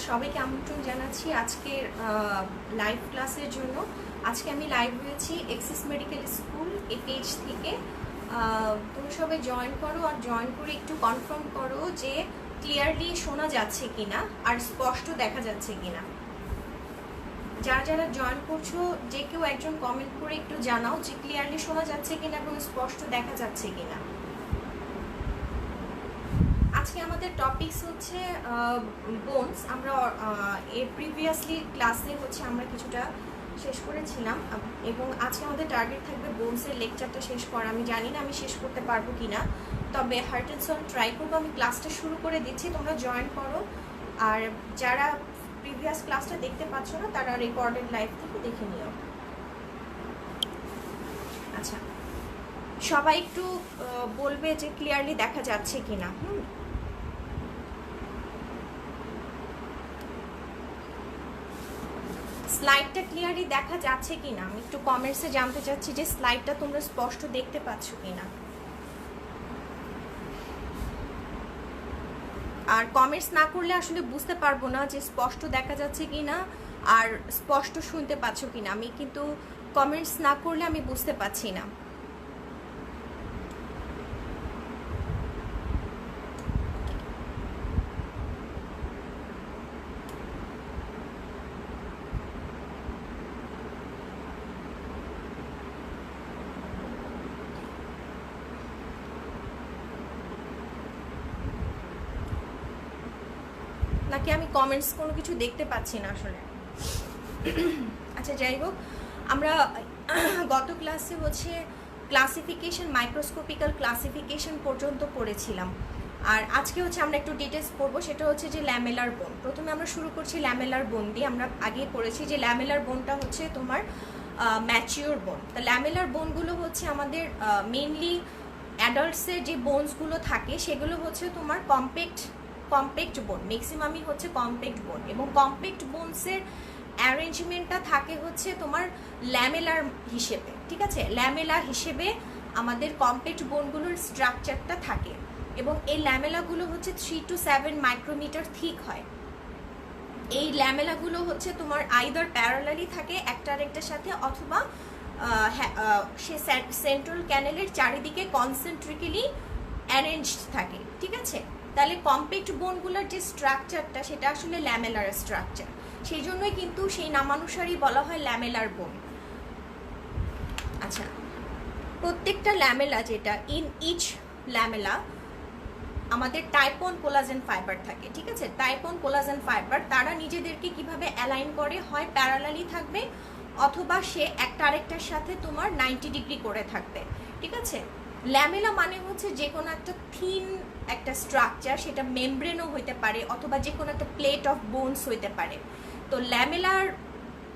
সবাইকে আমন্ত্রণ জানাচ্ছি আজকের লাইভ ক্লাসের জন্য। আজকে আমি লাইভ হয়েছি এক্সিস মেডিকেল স্কুল এই পেজ থেকে। তুমি সবাই জয়েন করো, আর জয়েন করে একটু কনফার্ম করো যে ক্লিয়ারলি শোনা যাচ্ছে কিনা আর স্পষ্ট দেখা যাচ্ছে কিনা। যারা যারা জয়েন করছো যে কেউ একজন কমেন্ট করে একটু জানাও যে ক্লিয়ারলি শোনা যাচ্ছে কিনা এবং স্পষ্ট দেখা যাচ্ছে কিনা। আজকে আমাদের টপিকস হচ্ছে বোনস। আমরা এর প্রিভিয়াসলি ক্লাসে হচ্ছে আমরা কিছুটা শেষ করেছিলাম এবং আজকে আমাদের টার্গেট থাকবে বোনসের লেকচারটা শেষ করা। আমি জানি না আমি শেষ করতে পারবো কিনা, তবে হার্ট অ্যান্ড সোল ট্রাই করবো। আমি ক্লাসটা শুরু করে দিচ্ছি, তোমরা জয়েন করো। আর যারা প্রিভিয়াস ক্লাসটা দেখতে পাচ্ছ না তারা রেকর্ডেড লাইভ থেকে দেখে নিও। আচ্ছা, সবাই একটু বলবে যে ক্লিয়ারলি দেখা যাচ্ছে কিনা। স্লাইডটা ক্লিয়ারলি দেখা যাচ্ছে কিনা আমি একটু কমেন্টসে জানতে চাচ্ছি যে স্লাইডটা তোমরা স্পষ্ট দেখতে পাচ্ছ কিনা। আর কমেন্টস না করলে আসলে বুঝতে পারবো না যে স্পষ্ট দেখা যাচ্ছে কিনা আর স্পষ্ট শুনতে পাচ্ছ কিনা। আমি কিন্তু কমেন্টস না করলে আমি বুঝতে পারছি না। নাকি আমি কমেন্টস কোনো কিছু দেখতে পাচ্ছি না আসলে। আচ্ছা, যাই হোক, আমরা গত ক্লাসে হচ্ছে ক্লাসিফিকেশন, মাইক্রোস্কোপিক্যাল ক্লাসিফিকেশন পর্যন্ত পড়েছিলাম। আর আজকে হচ্ছে আমরা একটু ডিটেলস পড়বো, সেটা হচ্ছে যে ল্যামেলার বোন। প্রথমে আমরা শুরু করছি ল্যামেলার বোন দিয়ে। আমরা আগে পড়েছি যে ল্যামেলার বোনটা হচ্ছে তোমার ম্যাচিওর বোন। তা ল্যামেলার বোনগুলো হচ্ছে আমাদের মেইনলি অ্যাডাল্টসের যে বোনসগুলো থাকে সেগুলো হচ্ছে তোমার কম্প্যাক্ট বোন, ম্যাক্সিমামই হচ্ছে কম্প্যাক্ট বোন। এবং কম্প্যাক্ট বোনসের অ্যারেঞ্জমেন্টটা থাকে হচ্ছে তোমার ল্যামেলার হিসেবে, ঠিক আছে? ল্যামেলা হিসেবে আমাদের কম্প্যাক্ট বোনগুলোর স্ট্রাকচারটা থাকে এবং এই ল্যামেলাগুলো হচ্ছে 3 to 7 মাইক্রোমিটার থিক হয়। এই ল্যামেলাগুলো হচ্ছে তোমার আইদার প্যারালালি থাকে একটা আরেকটার সাথে, অথবা সে সেন্ট্রাল ক্যানেলের চারিদিকে কনসেন্ট্রিক্যালি অ্যারেঞ্জড থাকে, ঠিক আছে? তাহলে কম্প্যাক্ট বোনগুলোর যে স্ট্রাকচারটা সেটা আসলে ল্যামেলার স্ট্রাকচার, সেই জন্যই কিন্তু সেই নামানুসারেই বলা হয় ল্যামেলার বোন। আচ্ছা, প্রত্যেকটা ল্যামেলা, যেটা ইন ইচ ল্যামেলা আমাদের টাইপ 1 কোলাজেন ফাইবার থাকে, ঠিক আছে? টাইপ 1 কোলাজেন ফাইবার তারা নিজেদেরকে কিভাবে অ্যালাইন করে, হয় প্যারালালি থাকবে অথবা সে একটা আরেকটার সাথে তোমার 90 ডিগ্রি করে থাকবে, ঠিক আছে? ল্যামেলা মানে হচ্ছে যে কোনো একটা থিন একটা স্ট্রাকচার, সেটা মেমব্রেনও হইতে পারে অথবা যে কোনো একটা প্লেট অফ বোনস হইতে পারে। তো ল্যামেলার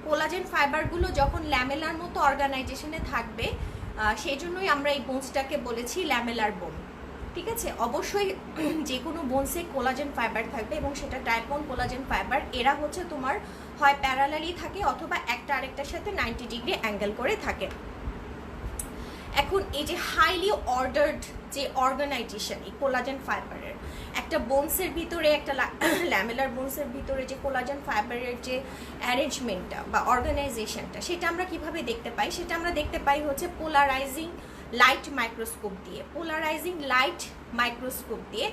কোলাজেন ফাইবারগুলো যখন ল্যামেলার মতো অর্গানাইজেশনে থাকবে, সেই জন্যই আমরা এই বোনসটাকে বলেছি ল্যামেলার বোন, ঠিক আছে? অবশ্যই যে কোনো বোনসে কোলাজেন ফাইবার থাকবে এবং সেটা টাইপ 1 কোলাজেন ফাইবার। এরা হচ্ছে তোমার হয় প্যারালালি থাকে অথবা একটা আরেকটার সাথে 90 ডিগ্রি অ্যাঙ্গেল করে থাকে। এখন এই যে হাইলি অর্ডার্ড যে অর্গানাইজেশন এই কোলাজেন ফাইবারের, একটা বোনসের ভিতরে, একটা ল্যামেলার বোনসের ভিতরে যে কোলাজেন ফাইবারের যে অ্যারেঞ্জমেন্টটা বা অর্গানাইজেশনটা, সেটা আমরা কিভাবে দেখতে পাই? সেটা আমরা দেখতে পাই হচ্ছে পোলারাইজিং লাইট মাইক্রোস্কোপ দিয়ে। পোলারাইজিং লাইট মাইক্রোস্কোপ দিয়ে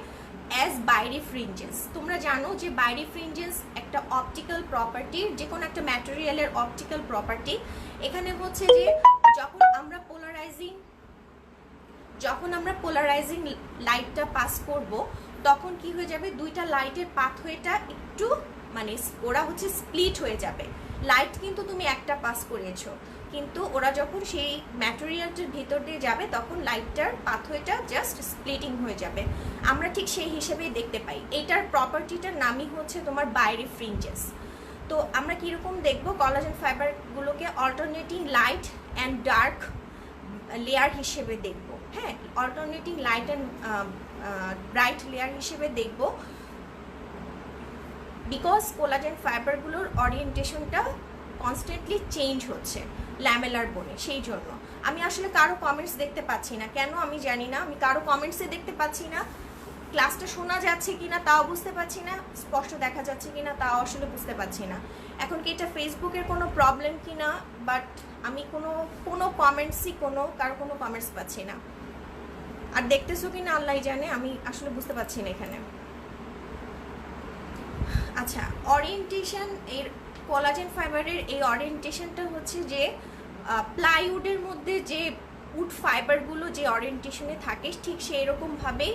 অ্যাজ বাইরিফ্রিঞ্জেন্স। তোমরা জানো যে বাইরিফ্রিঞ্জেন্স একটা অপটিক্যাল প্রপার্টি, যে কোনো একটা ম্যাটেরিয়ালের অপটিক্যাল প্রপার্টি। এখানে হচ্ছে যে যখন আমরা পোলারাইজিং লাইটটা পাস করব, তখন কি হয়ে যাবে, দুইটা লাইটের পাথওয়েটা একটু মানে ওরা হচ্ছে স্প্লিট হয়ে যাবে। লাইট কিন্তু তুমি একটা পাস করিয়েছো, কিন্তু ওরা যখন সেই ম্যাটেরিয়ালটার ভিতর দিয়ে যাবে তখন লাইটটার পাথওয়েটা জাস্ট স্প্লিটিং হয়ে যাবে। আমরা ঠিক সেই হিসেবেই দেখতে পাই। এইটার প্রপার্টিটার নামই হচ্ছে তোমার বাইরিফ্রিঞ্জেন্স। তো আমরা কীরকম দেখবো, কোলাজেন ফাইবারগুলোকে alternating light and dark layer হিসেবে দেখব। হ্যাঁ, alternating light and bright layer হিসেবে দেখব, বিকজ কোলাজেন ফাইবারগুলোর ওরিয়েন্টেশনটা কনস্ট্যান্টলি চেঞ্জ হচ্ছে ল্যামেলার বোনে। সেই জন্য আমি আসলে কারো কমেন্টস দেখতে পাচ্ছি না, কেন আমি জানি না, আমি কারো কমেন্টসে দেখতে পাচ্ছি না। ক্লাসটা শোনা যাচ্ছে কিনা তাও বুঝতে পারছি না, স্পষ্ট দেখা যাচ্ছে কিনা তাও আসলে বুঝতে পারছি না। এখন কি এটা ফেসবুকের কোনো প্রবলেম কিনা, বাট আমি কোনো কমেন্টসই কারো কোনো কমেন্টস পাচ্ছি না। আর দেখতেছো কিনা আল্লাহ জানে, আমি আসলে বুঝতে পারছি না এখানে। আচ্ছা, ওরিয়েন্টেশন, এর কোলাজেন ফাইবারের এই ওরিয়েন্টেশনটা হচ্ছে যে প্লাইউডের মধ্যে যে উড ফাইবারগুলো যে ওরিয়েন্টেশনে থাকে ঠিক সেই রকমভাবেই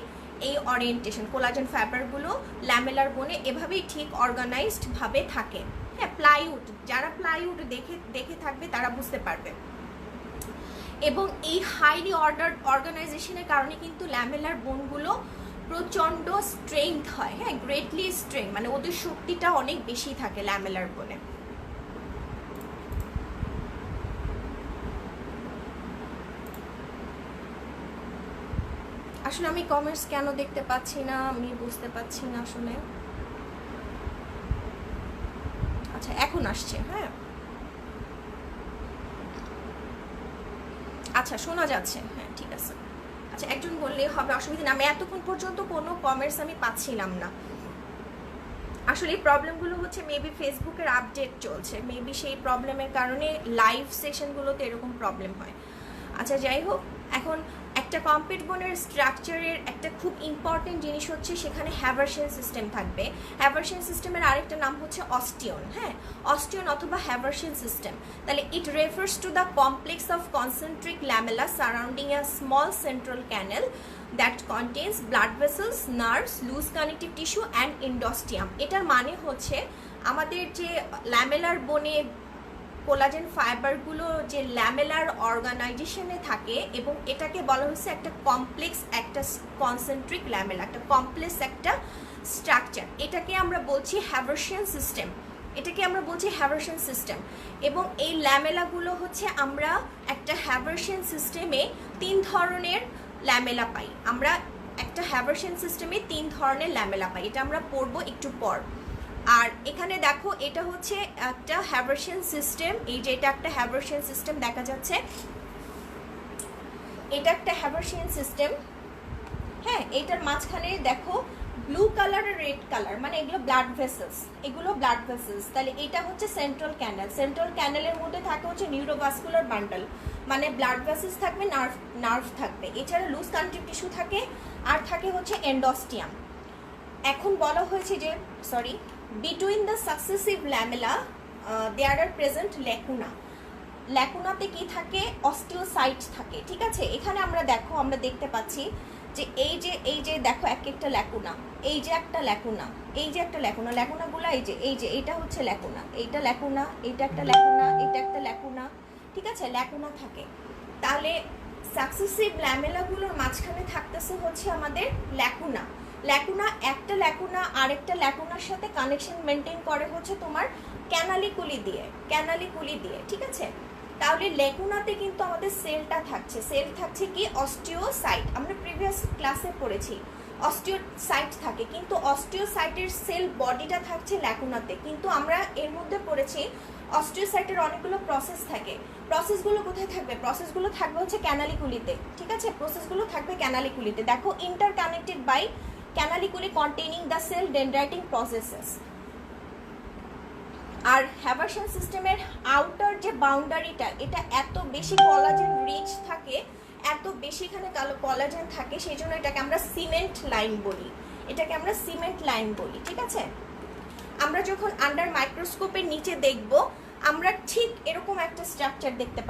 এই ওরিয়েন্টেশন কোলাজেন ফাইবারগুলো ল্যামেলার বোনে এভাবেই ঠিক অর্গানাইজডভাবে থাকে। হ্যাঁ, প্লাইউড, যারা প্লাইউড দেখে থাকবে তারা বুঝতে পারবে। এবং এই হাইলি অর্গানাইজেশনের কারণে কিন্তু ল্যামেলার বোনগুলো প্রচণ্ড স্ট্রেংথ হয়। হ্যাঁ, গ্রেটলি স্ট্রেংথ, মানে ওদের শক্তিটা অনেক বেশি থাকে ল্যামেলার বোনে। আসলে আমি কমেন্টস কেন দেখতে পাচ্ছি না, আমি বুঝতে পারছি না আসলে। আচ্ছা, এখন আসছে। হ্যাঁ, আচ্ছা শোনা যাচ্ছে, হ্যাঁ ঠিক আছে। আচ্ছা, একজন বললে হবে, অসুবিধা না। আমি এতক্ষণ পর্যন্ত কোনো কমেন্টস আমি পাচ্ছিলাম না। আসলে এই প্রবলেমগুলো হচ্ছে মেবি ফেসবুকের আপডেট চলছে, মেবি সেই প্রবলেমের কারণে লাইভ সেশনগুলোতে এরকম প্রবলেম হয়। আচ্ছা, যাই হোক, এখন একটা কমপ্লিট বোনের স্ট্রাকচারের একটা খুব ইম্পর্টেন্ট জিনিস হচ্ছে সেখানে হ্যাভারশিয়ান সিস্টেম থাকবে। হ্যাভারশিয়ান সিস্টেমের আরেকটা নাম হচ্ছে অস্টিয়ন। হ্যাঁ, অস্টিয়ন অথবা হ্যাভারশিয়ান সিস্টেম। তাহলে it refers to the complex of concentric lamella surrounding a small central canal that contains blood vessels, nerves, loose connective tissue and endosteum. এটার মানে হচ্ছে আমাদের যে ল্যামেলার বোনে কোলাজেন ফাইবারগুলো যে ল্যামেলার অর্গানাইজেশনে থাকে, এবং এটাকে বলা হচ্ছে একটা কমপ্লেক্স, একটা কনসেন্ট্রিক ল্যামেলা, একটা কমপ্লেক্স একটা স্ট্রাকচার। এটাকে আমরা বলছি হ্যাভারশিয়ান সিস্টেম, সিস্টেম। এবং এই ল্যামেলাগুলো হচ্ছে আমরা একটা হ্যাভারশিয়ান সিস্টেমে 3 ধরনের ল্যামেলা পাই। আমরা একটা হ্যাভারশিয়ান সিস্টেমে 3 ধরনের ল্যামেলা পাই, এটা আমরা পড়বো একটু পর। আর এখানে দেখো, এটা হচ্ছে একটা হ্যাভারশিয়ান সিস্টেম। এই যে এটা একটা হ্যাভারশিয়ান সিস্টেম দেখা যাচ্ছে, এটা একটা হ্যাভারশিয়ান সিস্টেম। হ্যাঁ, এটার মাঝখানে দেখো ব্লু কালার আর রেড কালার, মানে এগুলো ব্লাড ভেসেলস, তাহলে এটা হচ্ছে সেন্ট্রাল ক্যানেল। সেন্ট্রাল ক্যানেলের মধ্যে থাকে হচ্ছে নিউরোভাস্কুলার বান্ডল, মানে ব্লাড ভেসেলস থাকবে, নার্ভ থাকবে, এছাড়া লুজ কানেকটিভ টিস্যু থাকে, আর থাকে হচ্ছে এন্ডোস্টিয়াম। এখন বলা হয়েছে যে between the successive lamella there are present lacuna. ল্যাকুনাতে কি থাকে? অস্টিওসাইট থাকে। ঠিক আছে, এখানে আমরা দেখতে পাচ্ছি যে এই যে দেখো এক একটা ল্যাকুনা, এই যে একটা ল্যাকুনা, ল্যাকুনাগুলো এই যে এটা হচ্ছে ল্যাকুনা, এইটা ল্যাকুনা, এটা একটা ল্যাকুনা, এটা একটা ল্যাকুনা। ঠিক আছে, ল্যাকুনা থাকে। তাহলে সাকসেসিভ ল্যামেলাগুলোর মাঝখানে থাকতেছে হচ্ছে আমাদের ল্যাকুনা। একটা ল্যাকুনা আরেকটা ল্যাকুনার সাথে কানেকশন মেনটেন করে হচ্ছে তোমার ক্যানালিকুলি দিয়ে। ঠিক আছে, তাহলে ল্যাকুনাতে কিন্তু আমাদের সেল থাকছে কি? অস্টিওসাইট। আমরা প্রিভিয়াস ক্লাসে পড়েছি অস্টিওসাইট থাকে, কিন্তু অস্টিওসাইটের সেল বডিটা থাকছে ল্যাকুনাতে। কিন্তু আমরা এর মধ্যে পড়েছি অস্টিওসাইটের অনেকগুলো প্রসেস থাকে। প্রসেসগুলো কোথায় থাকবে? প্রসেসগুলো থাকবে হচ্ছে ক্যানালিকুলিতে। ঠিক আছে, প্রসেসগুলো থাকবে ক্যানালিকুলিতে। দেখো, interconnected by canaliculi containing the cell dendriting processes. আর হ্যাভারশিয়ান সিস্টেমের আউটার যে বাউন্ডারিটা, এটা এত বেশি কোলাজেন রিচ থাকে, এত বেশি এখানে কোলাজেন থাকে, সেই জন্য এটাকে আমরা সিমেন্ট লাইন বলি। ঠিক আছে, আমরা যখন আন্ডার মাইক্রোস্কোপের নিচে দেখব, আমরা ঠিক এরকম একটা স্ট্রাকচার দেখতে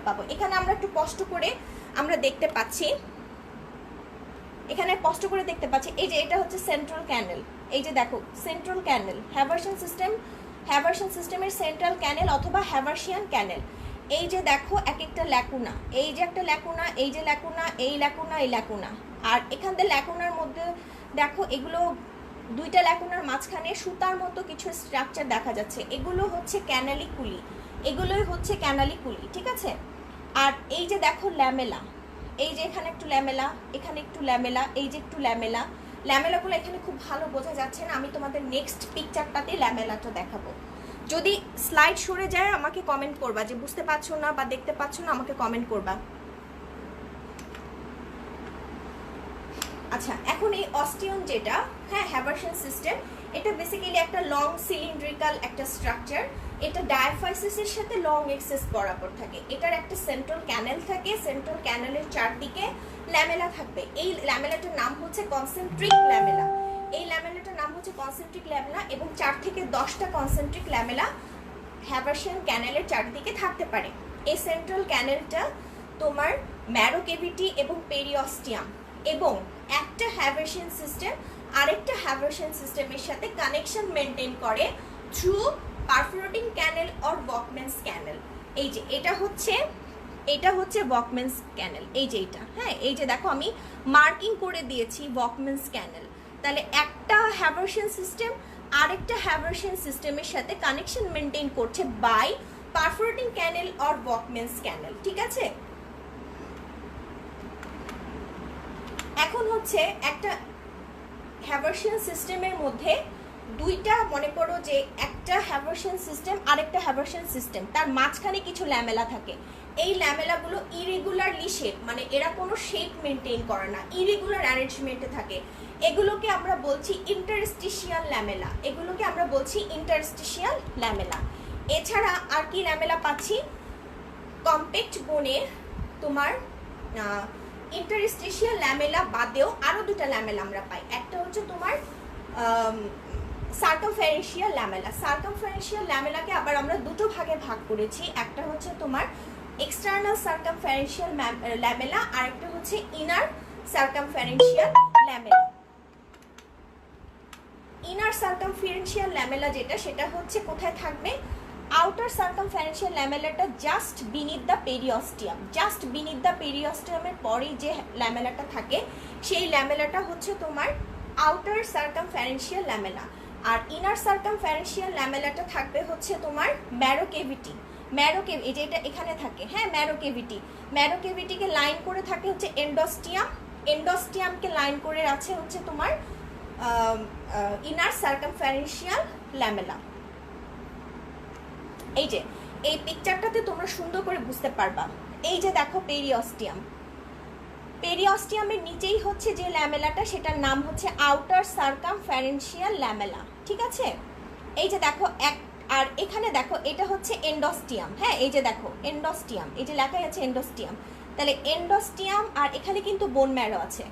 পাবো। এখানে আমরা একটু স্পষ্ট করে দেখতে পাচ্ছি, এই যে এটা হচ্ছে সেন্ট্রাল ক্যানেল। এই যে দেখো, সেন্ট্রাল ক্যানেল, হ্যাভারশিয়ান সিস্টেমের সেন্ট্রাল ক্যানেল অথবা হ্যাভারশিয়ান ক্যানেল। এই যে দেখো এক একটা ল্যাকুনা, এই যে একটা ল্যাকুনা, এই যে ল্যাকুনা, এই ল্যাকুনা। আর এখান থেকে ল্যাকুনার মধ্যে দেখো, এগুলো দুইটা ল্যাকুনার মাঝখানে সুতার মতো কিছু স্ট্রাকচার দেখা যাচ্ছে, এগুলোই হচ্ছে ক্যানালিকুলি। ঠিক আছে, আর এই যে দেখো ল্যামেলা, এই যে এখানে একটু ল্যামেলা, এখানে একটু ল্যামেলা, এই যে একটু ল্যামেলাগুলো এখানে খুব ভালো বোঝা যাচ্ছে না। আমি তোমাদের নেক্সট পিকচারটাতে ল্যামেলাটা দেখাবো। যদি স্লাইড সরে যায় আমাকে কমেন্ট করবা যে বুঝতে পারছো না বা দেখতে পাচ্ছ না, আমাকে কমেন্ট করবা। আচ্ছা, এখন এই অস্টিয়ন যেটা, হ্যাঁ, হ্যাভারশন সিস্টেম, এটা বেসিক্যালি একটা লং সিলিন্ড্রিক্যাল একটা স্ট্রাকচার। এটা ডায়াফাইসিসের সাথে লং এক্সেস বরাবর থাকে। এটার একটা সেন্ট্রাল ক্যানেল থাকে, সেন্ট্রাল ক্যানেলের চারদিকে ল্যামেলা থাকবে। এই ল্যামেলাটার নাম হচ্ছে কনসেন্ট্রিক ল্যামেলা। এই ল্যামেলাটার নাম হচ্ছে কনসেন্ট্রিক ল্যামেলা, এবং 4 থেকে 10টা কনসেন্ট্রিক ল্যামেলা হ্যাভারশন ক্যানেলের চারদিকে থাকতে পারে। এই সেন্ট্রাল ক্যানেলটা তোমার ম্যারো ক্যাভিটি এবং পেরিঅস্টিয়াম এবং একটা হ্যাভারশন সিস্টেম আরেকটা হ্যাভারশন সিস্টেমের সাথে কানেকশন মেনটেন করে থ্রু পারফোরেটিং ক্যানেল অর ওয়াকম্যানস ক্যানেল। এই যে এটা হচ্ছে ওয়াকম্যানস ক্যানেল, এই যে এটা, হ্যাঁ, এই যে দেখো আমি মার্কিং করে দিয়েছি ওয়াকম্যানস ক্যানেল। তাহলে একটা হ্যাভারশন সিস্টেম আরেকটা হ্যাভারশন সিস্টেমের সাথে কানেকশন মেনটেন করছে বাই পারফোরেটিং ক্যানেল অর ওয়াকম্যানস ক্যানেল, ঠিক আছে। এখন হচ্ছে একটা হ্যাভারশন সিস্টেমের মধ্যে দুইটা, মনে করো যে একটা হ্যাভারশন সিস্টেম আরেকটা হ্যাভারশন সিস্টেম, তার মাঝখানে কিছু ল্যামেলা থাকে। এই ল্যামেলাগুলো ইরেগুলারলি শেপ, মানে এরা কোনো শেপ মেনটেন করে না, ইরেগুলার অ্যারেঞ্জমেন্টে থাকে। এগুলোকে আমরা বলছি ইন্টারস্টিশিয়াল ল্যামেলা, এগুলোকে আমরা বলছি ইন্টারস্টিশিয়াল ল্যামেলা। এছাড়া আর কি ল্যামেলা পাচ্ছি? কম্প্যাক্ট বোনের তোমার ইন্টারস্টিশিয়াল ল্যামেলা বাদেও আরও দুটা ল্যামেলা আমরা পাই। একটা হচ্ছে তোমার সার্কামফারেন্সিয়াল ল্যামেলা। সার্কামফারেন্সিয়াল ল্যামেলাকে আবার আমরা দুটো ভাগে ভাগ করেছি। একটা হচ্ছে তোমার এক্সটার্নাল সার্কামফারেন্সিয়াল ল্যামেলা, আর একটা হচ্ছে inner circumferential lamella. Inner circumferential lamella যেটা, সেটা হচ্ছে কোথায় থাকবে? আউটার সার্কামফারেন্সিয়াল ল্যামেলাটা just beneath the periosteum, just beneath the পেরিঅস্টিয়ামের পরেই যে ল্যামেলাটা থাকে সেই ল্যামেলাটা হচ্ছে তোমার আউটার সার্কামফারেন্সিয়াল ল্যামেলা। আর ইনার সার্কামফারেন্সিয়াল ল্যামেলাটা থাকবে হচ্ছে তোমার ম্যারো ক্যাভিটি। এই যে এটা এখানে থাকে, হ্যাঁ, ম্যারো ক্যাভিটি। ম্যারো ক্যাভিটিকে লাইন করে থাকে হচ্ছে এন্ডোস্টিয়াম, এন্ডোস্টিয়ামকে লাইন করে আছে হচ্ছে তোমার ইনার সার্কামফারেন্সিয়াল ল্যামেলা। এই যে এই পিকচারটাতে তোমরা সুন্দর করে বুঝতে পারবা। এই যে দেখো পেরিঅস্টিয়াম, পেরিঅস্টিয়ামের নিচেই হচ্ছে যে ল্যামেলাটা, সেটার নাম হচ্ছে আউটার সার্কামফারেন্সিয়াল ল্যামেলা, ঠিক আছে। এই যে দেখো আর এখানে দেখো এটা হচ্ছে এন্ডোস্টিয়াম, হ্যাঁ, এই যে দেখো এন্ডোস্টিয়াম, এই যে লেখাই আছে এন্ডোস্টিয়াম। তাহলে এন্ডোস্টিয়াম, আর এখানে কিন্তু বোন ম্যারো আছে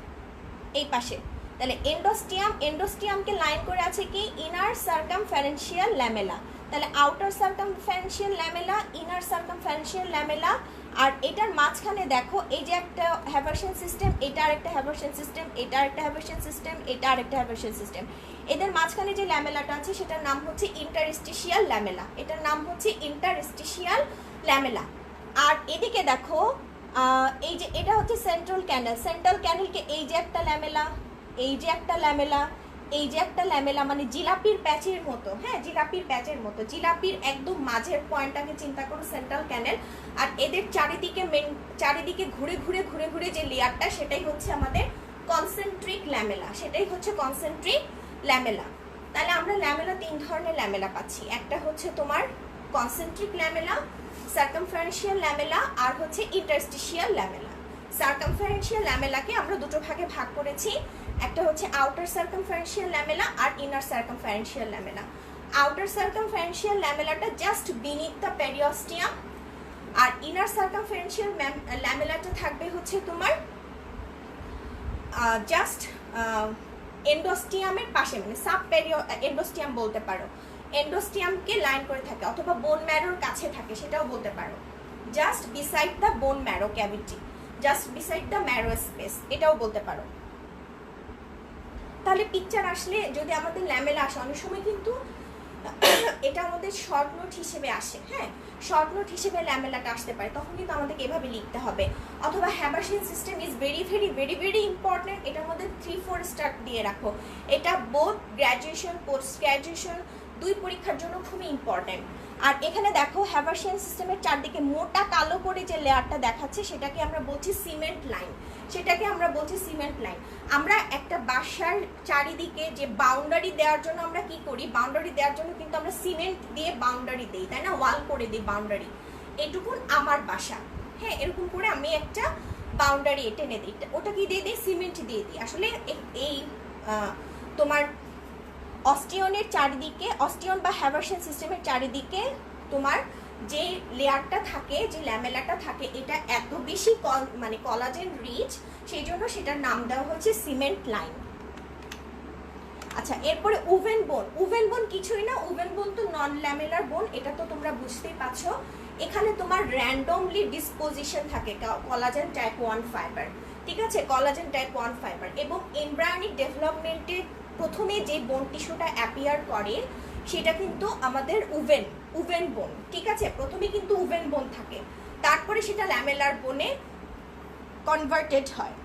এই পাশে। তাহলে এন্ডোস্টিয়ামকে লাইন করে আছে কি? Inner circumferential lamella. তাহলে outer circumferential lamella, inner circumferential lamella, আর এটার মাঝখানে দেখো এই যে একটা হ্যাভারশন সিস্টেম, এটা আরেকটা হ্যাভারশন সিস্টেম, এটা আরেকটা হ্যাভারশন সিস্টেম, এটা আরেকটা হ্যাভারশন সিস্টেম। এদের মাঝখানে যে ল্যামেলাটা আছে সেটার নাম হচ্ছে ইন্টারস্টিশিয়াল ল্যামেলা, এটার নাম হচ্ছে ইন্টারস্টিশিয়াল ল্যামেলা। আর এদিকে দেখো এই যে এটা হচ্ছে সেন্ট্রাল ক্যানেল, সেন্ট্রাল ক্যানেলকে এই যে একটা ল্যামেলা, এই যে একটা ল্যামেলা, এই যে একটা ল্যামেলা, মানে জিলাপির প্যাচের মতো, হ্যাঁ, জিলাপির প্যাচের মতো, জিলাপির একদম মাঝের পয়েন্টটাকে চিন্তা করো সেন্ট্রাল ক্যানেল। আর এদের চারিদিকে ঘুরে ঘুরে ঘুরে ঘুরে যে লেয়ারটা, সেটাই হচ্ছে আমাদের কনসেন্ট্রিক ল্যামেলা, সেটাই হচ্ছে কনসেন্ট্রিক ল্যামেলা। তাহলে আমরা ল্যামেলা 3 ধরনের ল্যামেলা পাচ্ছি। একটা হচ্ছে তোমার কনসেন্ট্রিক ল্যামেলা, সার্কামফারেন্সিয়াল ল্যামেলা, আর হচ্ছে ইন্টারস্টিশিয়াল ল্যামেলা। সার্কামফারেন্সিয়াল ল্যামেলাকে আমরা দুটো ভাগে ভাগ করেছি, একটা হচ্ছে আউটার সার্কামফারেন্সিয়াল ল্যামেলা আর inner circumferential lamella. Outer circumferential ল্যামেলাটা জাস্ট বিনিথ দ্য পেরিঅস্টিয়াম, আর ইনার সার্কামফারেন্সিয়াল ল্যামেলাটা থাকবে হচ্ছে তোমার জাস্ট এন্ডোস্টিয়ামের পাশে, মানে সাব এন্ডোস্টিয়াম বলতে পারো, এন্ডোস্টিয়ামকে লাইন করে থাকে, অথবা বোন ম্যারোর কাছে থাকে, সেটাও বলতে পারো। Just beside the bone marrow cavity, just beside the marrow space, এটাও বলতে পারো। তাহলে পিকচার আসলে যদি আমাদের ল্যামেলা আসে, অনেক সময় কিন্তু এটা আমাদের শর্ট নোট হিসেবে আসে, হ্যাঁ, শর্ট নোট হিসেবে ল্যামেলাটা আসতে পারে, তখন কিন্তু আমাদেরকে এভাবে লিখতে হবে। অথবা Haversian system is very very very very important, এটার মধ্যে 3-4 স্টার দিয়ে রাখো। এটা বোথ গ্র্যাজুয়েশন, পোস্ট গ্র্যাজুয়েশন, 2 পরীক্ষার জন্য খুবই ইম্পর্টেন্ট। আর এখানে দেখো হ্যাভারশন সিস্টেমের চারদিকে মোটা কালো করে যে লেয়ারটা দেখাচ্ছে, সেটাকে আমরা বলছি সিমেন্ট লাইন, সেটাকে আমরা বলছি সিমেন্ট লাইন। আমরা একটা বাসার চারিদিকে যে বাউন্ডারি দেওয়ার জন্য আমরা কি করি? বাউন্ডারি দেওয়ার জন্য কিন্তু আমরা সিমেন্ট দিয়ে বাউন্ডারি দিই, তাই না? ওয়াল করে দিই বাউন্ডারি। এটুকুন আমার বাসা, হ্যাঁ, এরকম করে আমি একটা বাউন্ডারি টেনে দিই, ওটা কি দিয়ে দিই, সিমেন্ট দিয়ে দিই। আসলে এই তোমার অস্টিয়নের চারিদিকে, অস্টিয়ন বা হ্যাভারশন সিস্টেমের চারিদিকে তোমার যে লেয়ারটা থাকে, যে ল্যামেলাটা থাকে, এটা এত বেশি মানে কলাজেন রিচ, সেই জন্য সেটার নাম দেওয়া হচ্ছে সিমেন্ট লাইন। আচ্ছা, এরপরে ওভেন বোন। ওভেন বোন কিছুই না, ওভেন বোন তো নন ল্যামেলার বোন, এটা তো তোমরা বুঝতেই পারছো। এখানে তোমার র্যান্ডমলি ডিসপোজিশন থাকে কলাজেন টাইপ 1 ফাইবার, ঠিক আছে, কলাজেন টাইপ 1 ফাইবার। এবং এমব্রায়োনিক ডেভেলপমেন্টে প্রথমে যে বোন টিস্যুটা অ্যাপিয়ার করে সেটা কিন্তু আমাদের ওভেন বোন, ঠিক আছে। প্রথমে কিন্তু ওভেন বোন থাকে, তারপরে সেটা ল্যামেলার বোনে কনভার্টেড হয়।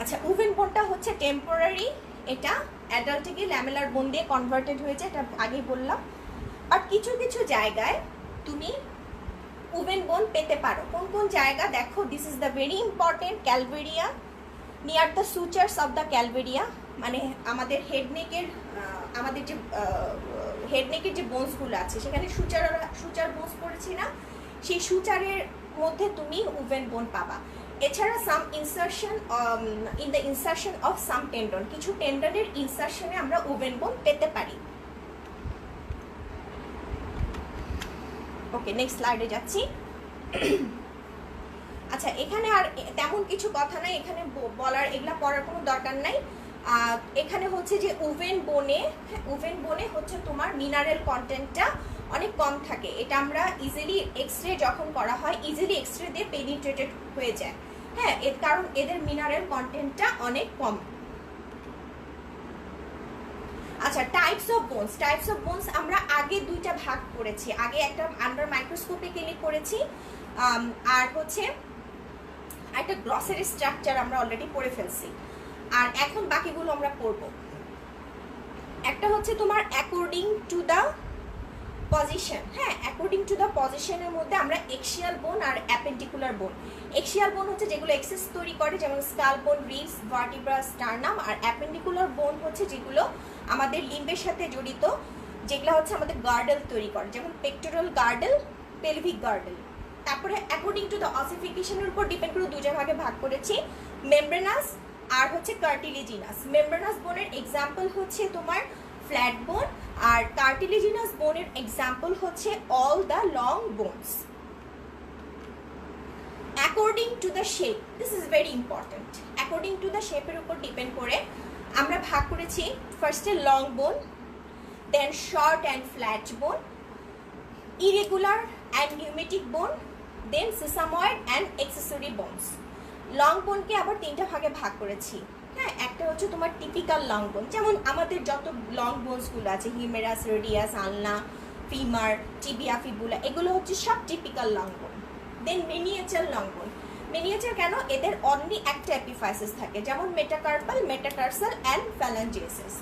আচ্ছা, ওভেন বোনটা হচ্ছে টেম্পোরারি, এটা অ্যাডাল্টে গিয়ে ল্যামেলার বোন দিয়ে কনভার্টেড হয়েছে, এটা আগেই বললাম। আর কিছু কিছু জায়গায় তুমি ওভেন বোন পেতে পারো। কোন কোন জায়গা দেখো, this is the very important, calvaria, near the sutures of the calvaria, মানে আমাদের হেডনেকের যে বোনসগুলো আছে সেখানে সুচার বোনস পড়েছি না, সেই সুচারের মধ্যে তুমি ওভেন বোন পাবা। এছাড়া some insertion in the insertion of some tendon, কিছু টেন্ডনের ইনসারশনে আমরা ওভেন বোন পেতে পারি। ওকে, নেক্সট স্লাইডে যাচ্ছি। আচ্ছা, এখানে আর তেমন কিছু কথা নাই, এখানে বলার, এগুলা পড়ার কোনো দরকার নাই। এখানে হচ্ছে যে ওভেন বোনে হচ্ছে তোমার মিনারেল কন্টেন্টটা অনেক কম থাকে। এটা আমরা ইজিলি এক্সরে যখন করা হয়, ইজিলি এক্সরে দিয়ে পেনিট্রেটেড হয়ে যায়, হ্যাঁ, এর কারণ এদের মিনারেল কন্টেন্টটা অনেক কম। আচ্ছা, টাইপস অফ বোনস আমরা আগে দুইটা ভাগ করেছি, আগে একটা আন্ডার মাইক্রোস্কোপিক্যালি করেছি, আর হচ্ছে একটা গ্রসারি স্ট্রাকচার আমরা অলরেডি পড়ে ফেলছি, আর এখন বাকিগুলো আমরা পড়বো। একটা হচ্ছে তোমার অ্যাকর্ডিং টু দ্য পজিশন, হ্যাঁ, অ্যাকর্ডিং টু দ্য পজিশনের মধ্যে আমরা এক্সিয়াল বোন আর অ্যাপেন্ডিকুলার বোন। এক্সিয়াল বোন হচ্ছে যেগুলো এক্সেস তৈরি করে, যেমন স্কাল বোন, রিবস, ভার্টিব্রা, স্টার্নাম। আর অ্যাপেন্ডিকুলার বোন হচ্ছে যেগুলো আমাদের লিম্বের সাথে জড়িত, যেগুলো হচ্ছে আমাদের গার্ডেল তৈরি করে, যেমন পেক্টোরাল গার্ডেল, পেলভিক গার্ডেল। তারপরে অ্যাকর্ডিং টু দ্য অসিফিকেশনের উপর ডিপেন্ড করে দুইটা ভাগে ভাগ করেছি, মেমব্রেনাস আর হচ্ছে কার্টিলিজিনাস। মেমব্রেনাস বোনের এক্সাম্পল হচ্ছে তোমার ফ্ল্যাট বোন, আর কার্টিলিজিনাস বোনের এক্সাম্পল হচ্ছে all the long bones. According to the shape, this is very important. According to the শেপের উপর ডিপেন্ড করে আমরা ভাগ করেছি ফার্স্টে long bone, then short and flat বোন, ইরেগুলার অ্যান্ড নিউমেটিক বোন, দেন sesamoid and accessory bones. Long বোনকে আবার তিনটা ভাগে ভাগ করেছি, হ্যাঁ। একটা হচ্ছে তোমার টিপিক্যাল লং বোন, যেমন আমাদের যত লং বোনসগুলো আছে, humerus, radius, ulna, femur, tibia, fibula, এগুলো হচ্ছে সব typical long bone. Then miniature long bone. Miniature কেন? এদের অনলি একটা এপিফাইসিস থাকে, যেমন মেটাকার্পাল, মেটাকার্সাল অ্যান্ড ফ্যালাঞ্জিয়াসিস।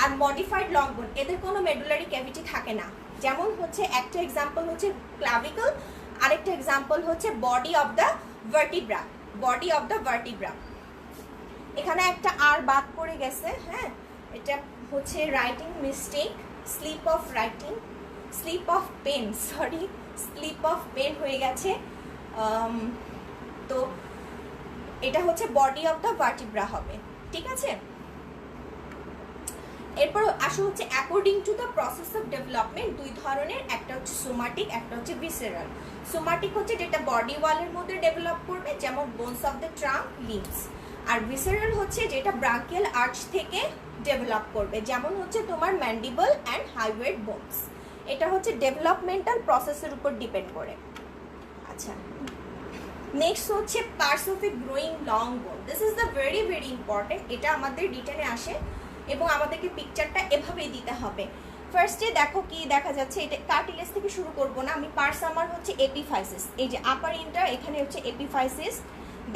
আর মডিফাইড লং বোন, এদের কোনো মেডুলারি ক্যাভিটি থাকে না, যেমন হচ্ছে একটা এক্সাম্পল হচ্ছে ক্লাভিকল, আরেকটা এক্সাম্পল হচ্ছে body of the vertebra, body of the vertebra. এখানে একটা আর বাদ পড়ে গেছে, হ্যাঁ, এটা হচ্ছে writing mistake, slip of writing, slip of pen, sorry, slip of pen হয়ে গেছে। তো এটা হচ্ছে বডি অফ দ্য ভার্টিব্রা হবে, ঠিক আছে। এরপর আসো হচ্ছে according to the process of development, দুই ধরনের, একটা হচ্ছে সোমাটিক, একটা হচ্ছে ভিসেরাল। সোমাটিক হচ্ছে যেটা বডি ওয়ালের মধ্যে ডেভেলপ করবে, যেমন bones of the trunk, limbs. আর ভিসেরাল হচ্ছে যেটা ব্রাঙ্কিয়াল আর্চ থেকে ডেভেলপ করবে, যেমন হচ্ছে তোমার ম্যান্ডিবল অ্যান্ড হাইওয়েড বোনস। এটা হচ্ছে ডেভেলপমেন্টাল প্রসেসের উপর ডিপেন্ড করে। আচ্ছা, নেক্সট হচ্ছে parts of a growing long bone. This is the very very important, এটা আমাদের রিটেনে আসে এবং আমাদেরকে পিকচারটা এভাবেই দিতে হবে। ফার্স্টে দেখো কি দেখা যাচ্ছে, এটা কার্টিলেজ থেকে শুরু করব না আমি, পার্টস আমার হচ্ছে এপিফাইসিস, এই যে আপার ইন্টার, এখানে হচ্ছে এপিফাইসিস।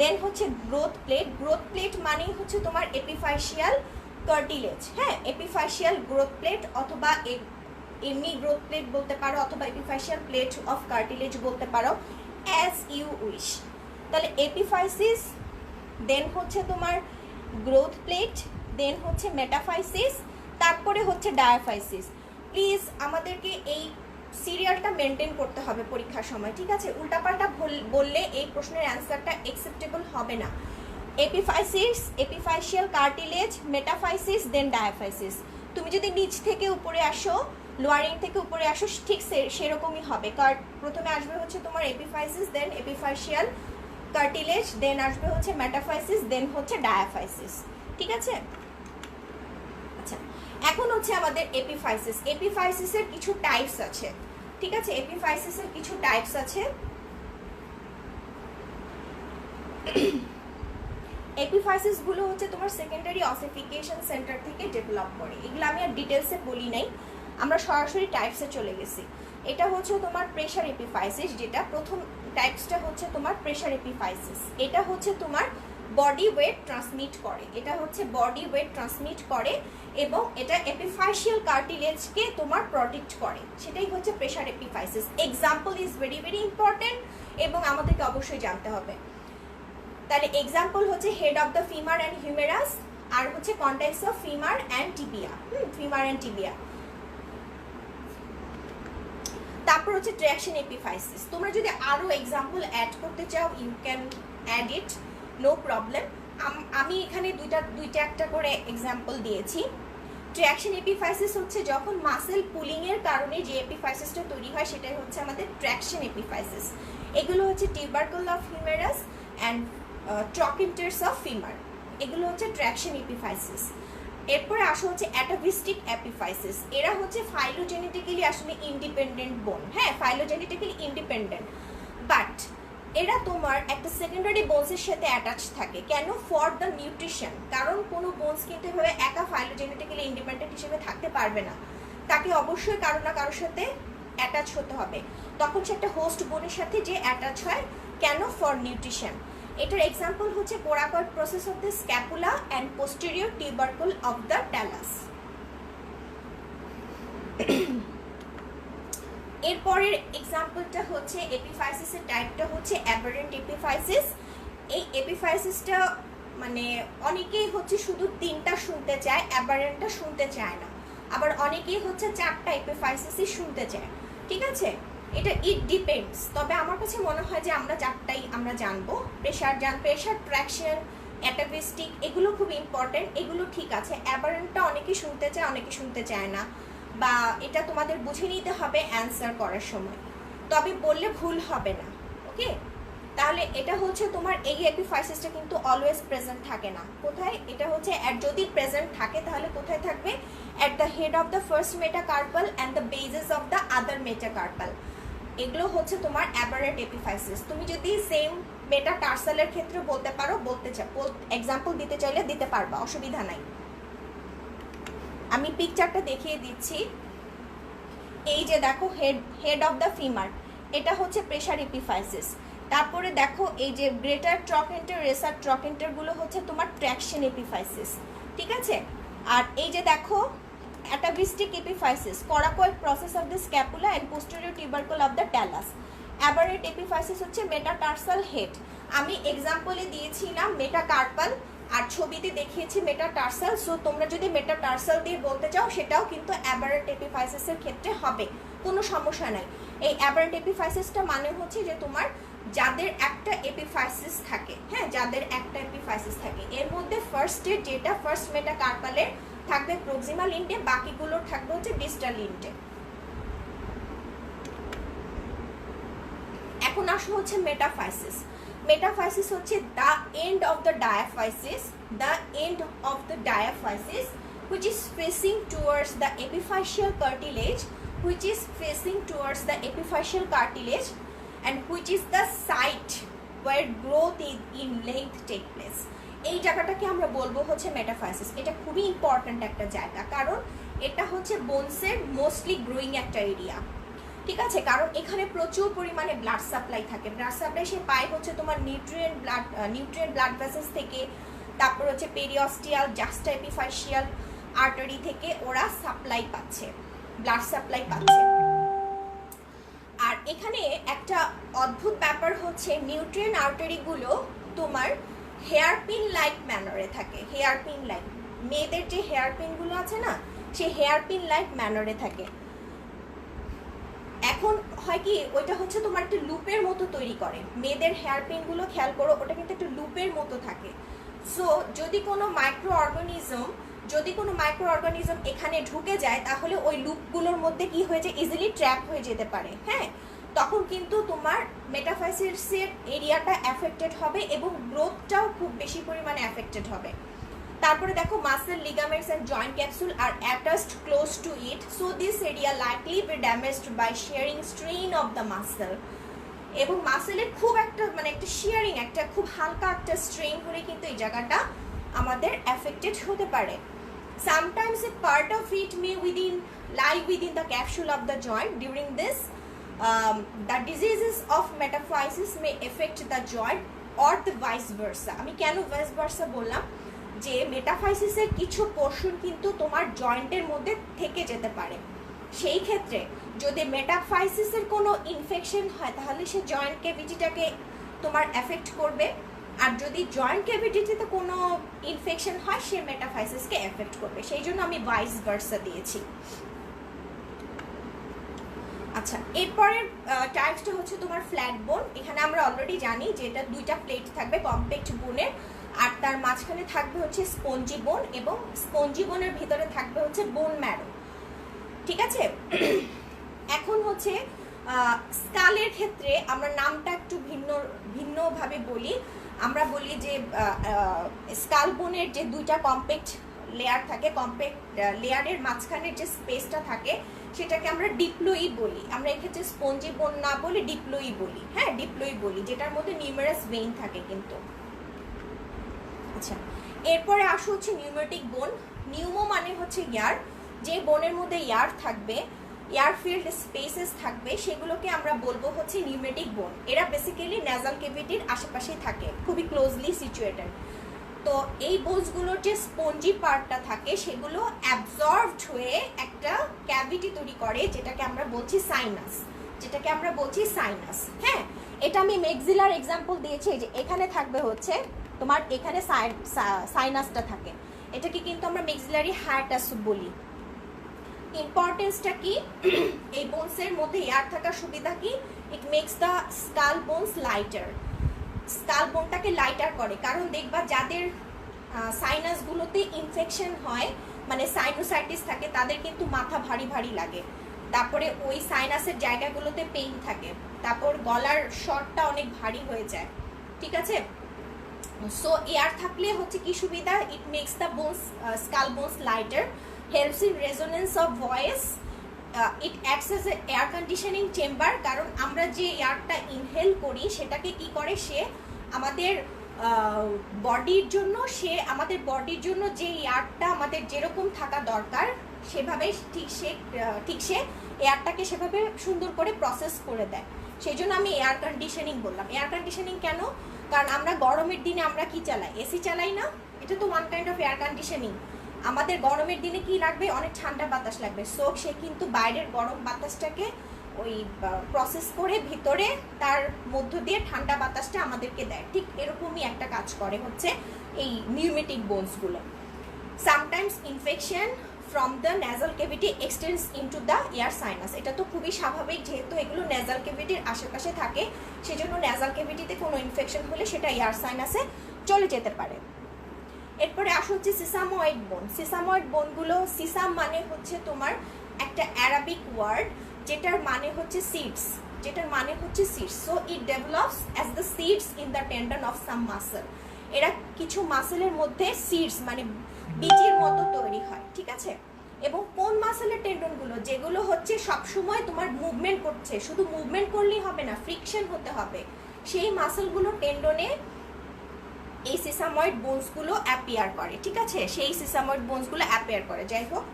দেন হচ্ছে গ্রোথ প্লেট, গ্রোথ প্লেট মানেই হচ্ছে তোমার এপিফাইশিয়াল কার্টিলেজ, হ্যাঁ, এপিফাইশিয়াল গ্রোথ প্লেট, অথবা এমনি গ্রোথ প্লেট বলতে পারো, অথবা এপিফাইশিয়াল প্লেট অফ কার্টিলেজ বলতে পারো, অ্যাজ ইউ উইশ। তাহলে এপিফাইসিস, দেন হচ্ছে তোমার গ্রোথ প্লেট, দেন হচ্ছে মেটাফাইসিস, তারপরে হচ্ছে ডায়াফাইসিস। প্লিজ আমাদেরকে এই সিরিয়ালটা মেনটেন করতে হবে পরীক্ষার সময়, ঠিক আছে? উল্টাপাল্টা বললে এই প্রশ্নের অ্যান্সারটা অ্যাকসেপ্টেবল হবে না। এপিফাইসিস, এপিফাইশিয়াল কার্টিলেজ, মেটাফাইসিস, দেন ডায়াফাইসিস। তুমি যদি নিচ থেকে উপরে আসো, লোয়ারিং থেকে উপরে আসো, ঠিক সেরকমই হবে। প্রথমে আসবে হচ্ছে তোমার এপিফাইসিস, দেন এপিফাইশিয়াল কার্টিলেজ, দেন আসবে হচ্ছে মেটাফাইসিস, দেন হচ্ছে ডায়াফাইসিস, ঠিক আছে? আচ্ছা, এখন হচ্ছে আমাদের এপিফাইসিস। এপিফাইসিসের কিছু টাইপস আছে, ঠিক আছে? এপিফাইসিসের কিছু টাইপস আছে। এপিফাইসিস গুলো হচ্ছে তোমার সেকেন্ডারি অসিফিকেশন সেন্টার থেকে ডেভেলপ করে। এগুলো আমি আর ডিটেলসে বলি নাই, আমরা সরাসরি টাইপসে চলে গেছি। এটা হচ্ছে তোমার প্রেশার এপিফাইসিস, যেটা প্রথম টাইপসটা হচ্ছে তোমার প্রেশার এপিফাইসিস। এটা হচ্ছে তোমার বডি ওয়েট ট্রান্সমিট করে, এটা হচ্ছে বডি ওয়েট ট্রান্সমিট করে এবং এটা এপিফাইশিয়াল কার্টিলেজকে তোমার প্রটেক্ট করে, সেটাই হচ্ছে pressure epiphysis. Example is very very important এবং আমাদেরকে অবশ্যই জানতে হবে। তাহলে এক্সাম্পল হচ্ছে head of the femur and humerus, আর হচ্ছে কন্টেক্স of femur and tibia, femur and tibia. তারপর হচ্ছে ট্র্যাকশন এপিফাইসিস। তোমরা যদি আরো এক্সাম্পল অ্যাড করতে চাও, you can add it, no problem. আমি এখানে দুইটা একটা করে এক্সাম্পল দিয়েছি। ট্র্যাকশন এপিফাইসিস হচ্ছে যখন মাসেল পুলিং এর কারণে যে এপিফাইসিসটা তৈরি হয়, সেটাই হচ্ছে আমাদের ট্র্যাকশন এপিফাইসিস। এগুলো হচ্ছে tubercle of humerus and trochanters of femur, এগুলো হচ্ছে ট্র্যাকশন এপিফাইসিস। এরপরে আসা হচ্ছে অ্যাটাভিস্টিক এপিফাইসিস। এরা হচ্ছে ফাইলোজেনেটিক্যালি আসলে ইন্ডিপেন্ডেন্ট বোন, হ্যাঁ, ফাইলোজেনেটিক্যালি ইন্ডিপেন্ডেন্ট, বাট এরা তোমার একটা সেকেন্ডারি বোনসের সাথে অ্যাটাচ থাকে। কেন? For the nutrition. কারণ কোনো বোনস কিন্তু এভাবে একা ফাইলোজেনেটিক্যালি ইন্ডিপেন্ডেন্ট হিসেবে থাকতে পারবে না, তাকে অবশ্যই কারো না কারোর সাথে অ্যাটাচ হতে হবে। তখন সে একটা হোস্ট বোনের সাথে যে অ্যাটাচ হয়, কেন? For nutrition. এটার এক্সাম্পল হচ্ছে coracoid process of the scapula and posterior tubercle of the talus. এরপরের এক্সাম্পলটা হচ্ছে এপিফাইসিসের টাইপটা হচ্ছে অ্যাবারেন্ট এপিফাইসিস। এই এপিফাইসিসটা মানে অনেকেই হচ্ছে শুধু 3টা শুনতে চায়, অ্যাবারেন্টটা শুনতে চায় না। আবার অনেকেই হচ্ছে 4টা এপিফাইসিসই শুনতে চায়, ঠিক আছে? এটা ইট ডিপেন্ডস। তবে আমার কাছে মনে হয় যে আমরা 4টাই আমরা জানবো। প্রেশার ট্র্যাকশন, অ্যাটাভিস্টিক, এগুলো খুব ইম্পর্টেন্ট, এগুলো ঠিক আছে। অ্যাবারেন্টটা অনেকেই শুনতে চায়, অনেকে শুনতে চায় না, বা এটা তোমাদের বুঝে নিতে হবে অ্যান্সার করার সময়, তবে বললে ভুল হবে না, ওকে? তাহলে এটা হচ্ছে তোমার এই এপিফাইসিসটা কিন্তু অলওয়েজ প্রেজেন্ট থাকে না। কোথায়? এটা হচ্ছে যদি প্রেজেন্ট থাকে তাহলে কোথায় থাকবে? At the head of the first metacarpal and the bases of the other metacarpal. এগুলো হচ্ছে তোমার অ্যাবারেন্ট এপিফাইসিস। তুমি যদি সেম মেটাটার্সালের ক্ষেত্রে বলতে পারো, এক্সাম্পল দিতে চাইলে দিতে পারবা, অসুবিধা নাই। আমি পিকচারটা দেখিয়ে দিচ্ছি। এই যে দেখো হেড অফ দ্য ফিমার, এটা হচ্ছে প্রেশার এপিফাইসিস। তারপরে দেখো এই যে গ্রেটার ট্রকেন্টার, রেসার ট্রকেন্টার গুলো হচ্ছে তোমার ট্র্যাকশন এপিফাইসিস, ঠিক আছে? আর এই যে দেখো atavistic epiphysis, coracoid process of the scapula and posterior tubercle of the talus. Aberrant epiphysis হচ্ছে মেটাটার্সাল হেড। আমি এক্সাম্পলে দিয়েছিলাম মেটাকার্পাল আর ছবিতে দেখিয়েছি মেটাটার্সাল। সো তোমরা যদি মেটাটার্সাল দিয়ে বলতে চাও সেটাও কিন্তু অ্যাবারেন্ট এপিফাইসিসের ক্ষেত্রে হবে, কোনো সমস্যা নাই। এই অ্যাবারেন্ট এপিফাইসিসটা মানে হচ্ছে যে তোমার যাদের একটা এপিফাইসিস থাকে, হ্যাঁ, যাদের একটা এপিফাইসিস থাকে, এর মধ্যে ফার্স্টে যেটা ফার্স্ট মেটাকার্পালের থাকবে প্রক্সিমাল ইন্টে, বাকিগুলোর থাকবে হচ্ছে ডিস্টাল ইন্টে। এখন আসো হচ্ছে মেটাফাইসিস। মেটাফাইসিস হচ্ছে the end of the diaphysis, the end of the diaphysis which is facing towards the epiphyseal cartilage, which is facing towards the epiphyseal cartilage and which is the site where growth in length take place. এই জায়গাটাকে আমরা বলবো হচ্ছে metaphysis. এটা খুবই important একটা জায়গা, কারণ এটা হচ্ছে বোনসের মোস্টলি গ্রোয়িং একটা এরিয়া, ঠিক আছে? কারণ এখানে প্রচুর পরিমাণে ব্লাড সাপ্লাই থাকে। ব্লাড সাপ্লাই সে পায় হচ্ছে তোমার নিউট্রিয়েন্ট ব্লাড ভেসেলস থেকে, তারপর হচ্ছে পেরিঅস্টিয়াল, জাস্টা এপিফাইসিয়াল আর্টারি থেকে ওরা সাপ্লাই পাচ্ছে, ব্লাড সাপ্লাই পাচ্ছে। আর এখানে একটা অদ্ভুত ব্যাপার হচ্ছে নিউট্রিয়েন্ট আর্টারিগুলো তোমার হেয়ারপিন লাইক ম্যানারে থাকে। হেয়ারপিন লাইক, মেয়েদের যে হেয়ারপিনগুলো আছে না, সেই হেয়ারপিন লাইক ম্যানারে থাকে। এখন হয় কি ওইটা হচ্ছে তোমার একটা লুপের মতো তৈরি করে, মেয়েদের হেয়ার পিনগুলো খেয়াল করো, ওটা কিন্তু একটা লুপের মতো থাকে। সো যদি কোনো মাইক্রো অর্গানিজম এখানে ঢুকে যায়, তাহলে ওই লুপগুলোর মধ্যে কি হয়ে যায়, ইজিলি ট্র্যাপ হয়ে যেতে পারে। হ্যাঁ, তখন কিন্তু তোমার মেটাফাইসিসের এরিয়াটা অ্যাফেক্টেড হবে এবং গ্রোথটাও খুব বেশি পরিমাণে অ্যাফেক্টেড হবে। তারপরে দেখো muscle, ligaments and joint capsule আর attached close to it, so this area likely be damaged by shearing strain of the muscle. এবং মাসেলের খুব একটা মানে একটা শেয়ারিং, একটা খুব হালকা একটা স্ট্রেইন হলে কিন্তু এই জায়গাটা আমাদের অ্যাফেক্টেড হতে পারে। Sometimes a part of it may lie within the capsule of the joint. During this, the diseases of metaphysis may affect the joint or the vice versa. আমি কেন vice versa বললাম, যে মেটাফাইসিসের কিছু পোর্শন কিন্তু তোমার জয়েন্টের মধ্যে থেকে যেতে পারে। সেই ক্ষেত্রে যদি মেটাফাইসিসের কোনো ইনফেকশন হয়, তাহলে সে জয়েন্ট ক্যাভিটিটাকে তোমার এফেক্ট করবে। আর যদি জয়েন্ট ক্যাভিটিতে কোনো ইনফেকশন হয়, সে মেটাফাইসিসকে এফেক্ট করবে। সেই জন্য আমি ভাইস ভার্সা দিয়েছি। আচ্ছা, এরপরের টাইপসটা হচ্ছে তোমার ফ্ল্যাট বোন। এখানে আমরা অলরেডি জানি যে এটা দুইটা প্লেট থাকবে কম্প্যাক্ট বোনের, আর তার মাঝখানে থাকবে হচ্ছে স্পঞ্জি বোন, এবং স্পঞ্জি বোনের ভিতরে থাকবে হচ্ছে বোন ম্যারো। ঠিক আছে, এখন হচ্ছে স্কালের ক্ষেত্রে আমরা নামটা একটু ভিন্নভাবে বলি। আমরা বলি যে স্কাল বোনের যে দুইটা কম্প্যাক্ট লেয়ার থাকে, কম্প্যাক্ট লেয়ারের মাঝখানের যে স্পেসটা থাকে সেটাকে আমরা ডিপ্লয়ি বলি। আমরা এক্ষেত্রে স্পঞ্জি বোন না বলি, ডিপ্লয়ি বলি। হ্যাঁ, ডিপ্লয়ি বলি, যেটার মধ্যে নিউমেরাস ভেইন থাকে কিন্তু। আচ্ছা, এরপরে আসো হচ্ছে নিউমেটিক বোন। নিউমো মানে হচ্ছে ইয়ার, যে বোনের মধ্যে ইয়ার থাকবে, এয়ার ফিল্ড স্পেসেস থাকবে, সেগুলোকে আমরা বলবো হচ্ছে নিউমেটিক বোন। এরা বেসিক্যালি ন্যাজাল ক্যাভিটির আশেপাশেই থাকে, খুবই ক্লোজলি সিচুয়েটেড। তো এই বোনসগুলোর যে স্পঞ্জি পার্টটা থাকে, সেগুলো অ্যাবজর্বড হয়ে একটা ক্যাভিটি তৈরি করে, যেটাকে আমরা বলছি সাইনাস। হ্যাঁ, এটা আমি মেক্সিলার এক্সাম্পল দিয়েছি, যে এখানে থাকবে হচ্ছে তোমার, এখানে সাইনাসটা থাকে, এটাকে কিন্তু আমরা মেক্সিলারি হায়াটাস বলি। ইম্পর্টেন্সটা কি, এই বোনসের মধ্যে এয়ার থাকার সুবিধা কি, it makes the skull bones lighter. Skull বোনটাকে লাইটার করে, কারণ দেখবা যাদের সাইনাসগুলোতে ইনফেকশন হয়, মানে সাইনোসাইটিস থাকে, তাদের কিন্তু মাথা ভারী ভারী লাগে, তারপরে ওই সাইনাসের জায়গাগুলোতে পেইন থাকে, তারপর গলার শটটা অনেক ভারী হয়ে যায়। ঠিক আছে, সো এয়ার থাকলে হচ্ছে কি সুবিধা, it makes the bones skull bones lighter, helps in resonance of voice, it acts as a air conditioning chamber। কারণ আমরা যে এয়ারটা ইনহেল করি সেটাকে কি করে, সে আমাদের বডির জন্য যে এয়ারটা আমাদের যেরকম থাকা দরকার, সেভাবে ঠিক সে এয়ারটাকে সেভাবে সুন্দর করে প্রসেস করে দেয়। সেই জন্য আমি এয়ার কন্ডিশনিং বললাম। এয়ার কন্ডিশনিং কেন, কারণ আমরা গরমের দিনে আমরা কি চালাই, এসি চালাই না, এটা তো one kind of air conditioning. আমাদের গরমের দিনে কি লাগবে, অনেক ঠান্ডা বাতাস লাগবে, সো সে কিন্তু বাইরের গরম বাতাসটাকে ওই প্রসেস করে ভিতরে তার মধ্য দিয়ে ঠান্ডা বাতাসটা আমাদেরকে দেয়। ঠিক এরকমই একটা কাজ করে হচ্ছে এই নিউমেটিক বোনসগুলো। Sometimes infection from the nasal cavity extends into the air sinus. এটা তো খুবই স্বাভাবিক, যেহেতু এগুলো ন্যাজাল ক্যাভিটির আশেপাশে থাকে, সেজন্য ন্যাজাল ক্যাভিটিতে কোনো ইনফেকশন হলে সেটা এয়ার সাইনাসে চলে যেতে পারে। এরপরে আসা হচ্ছে সিসাময়েড বোন। সিসাময়েড বোনগুলো, সিসাম মানে হচ্ছে তোমার একটা অ্যারাবিক ওয়ার্ড, যেটার মানে হচ্ছে seeds, so it develops as the seeds in the tendon of some muscle. এরা কিছু মাসেলের মধ্যে সিডস মানে বীজের মতো তৈরি হয়। ঠিক আছে, এবং কোন মাসেলের টেন্ডনগুলো, যেগুলো হচ্ছে সবসময় তোমার মুভমেন্ট করছে, শুধু মুভমেন্ট করলেই হবে না, ফ্রিকশন হতে হবে, সেই মাসেলগুলো টেন্ডনে এই সিসাময়েড বোনসগুলো অ্যাপিয়ার করে। ঠিক আছে, সেই সিসাময়েড বোনসগুলো অ্যাপিয়ার করে। যাই হোক,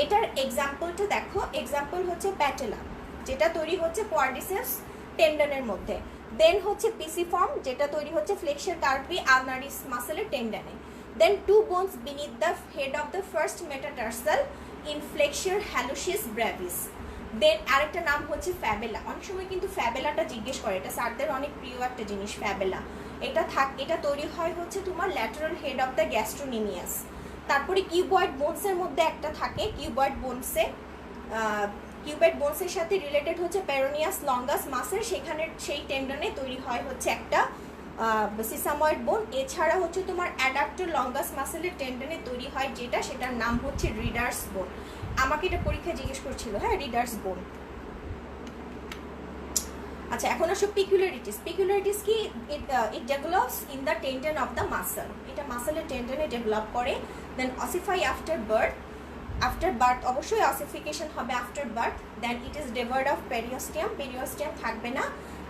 এটার এক্সাম্পলটা দেখো, এক্সাম্পল হচ্ছে প্যাটেলা, যেটা তৈরি হচ্ছে কোয়াড্রিসেপস টেন্ডনের মধ্যে। দেন হচ্ছে পিসিফর্ম, যেটা তৈরি হচ্ছে ফ্লেক্সর কার্পি আলনারিস মাসেলের টেন্ডনে। Then two bones beneath the head of the first metatarsal in flexor hallucis brevis. Then আরেকটা নাম হচ্ছে ফ্যাবেলা। অনেক সময় কিন্তু ফ্যাবেলাটা জিজ্ঞেস করে, এটা স্যারদের অনেক প্রিয় একটা জিনিস ফ্যাবেলা। এটা তৈরি হয় হচ্ছে তোমার ল্যাটারাল হেড অফ দ্য গ্যাস্ট্রোনিমিয়াস। তারপরে কিউবয়েড বোনসের মধ্যে একটা থাকে, কিউবয়েড বোনসে কিউবেট বোনসের সাথে রিলেটেড হচ্ছে পেরোনিয়াস লঙ্গাস মাসেল, সেখানে সেই টেন্ডনে তৈরি হয় হচ্ছে একটা সিসাময়েড বোন। এছাড়া হচ্ছে তোমার অ্যাডাক্টর লঙ্গাস মাসেলের টেন্ডনে তৈরি হয় যেটা, সেটার নাম হচ্ছে রিডার্স বোন। আমাকে এটা পরীক্ষায় জিজ্ঞেস করছিল, হ্যাঁ রিডার্স বোন। আচ্ছা এখন আসো পিকুলারিটিস। পিকুলারিটিস কি? It develops in the tendon of the muscle, এটা মাসেলের টেন্ডনে ডেভেলপ করে। Then ossify after birth, after birth অবশ্যই অসিফিকেশন হবে after birth. Then it is ডেভার্ড অফ পেরিওস্টিয়াম, পেরিওস্টিয়াম থাকবে না।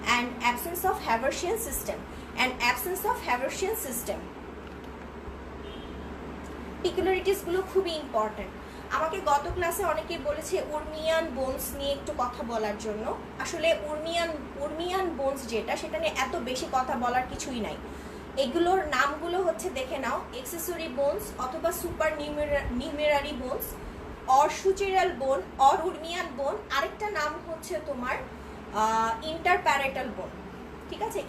And absence of Haversian system, and absence of Haversian system. পিকুলারিটিসগুলো খুবই ইম্পর্টেন্ট। আমাকে গত ক্লাসে অনেকে বলেছে উর্মিয়ান বোনস নিয়ে একটু কথা বলার জন্য। আসলে উর্মিয়ান বোনস যেটা, সেটা নিয়ে এত বেশি কথা বলার কিছুই নাই। এগুলোর নামগুলো হচ্ছে দেখে নাও, এক্সেসরি বোনস অথবা সুপার নিউমেরারি বোনস, অর সুচেরাল বোন, অর উর্মিয়ান বোন। আরেকটা নাম হচ্ছে তোমার ইন্টারপ্যারেটাল বোন, ঠিক আছে?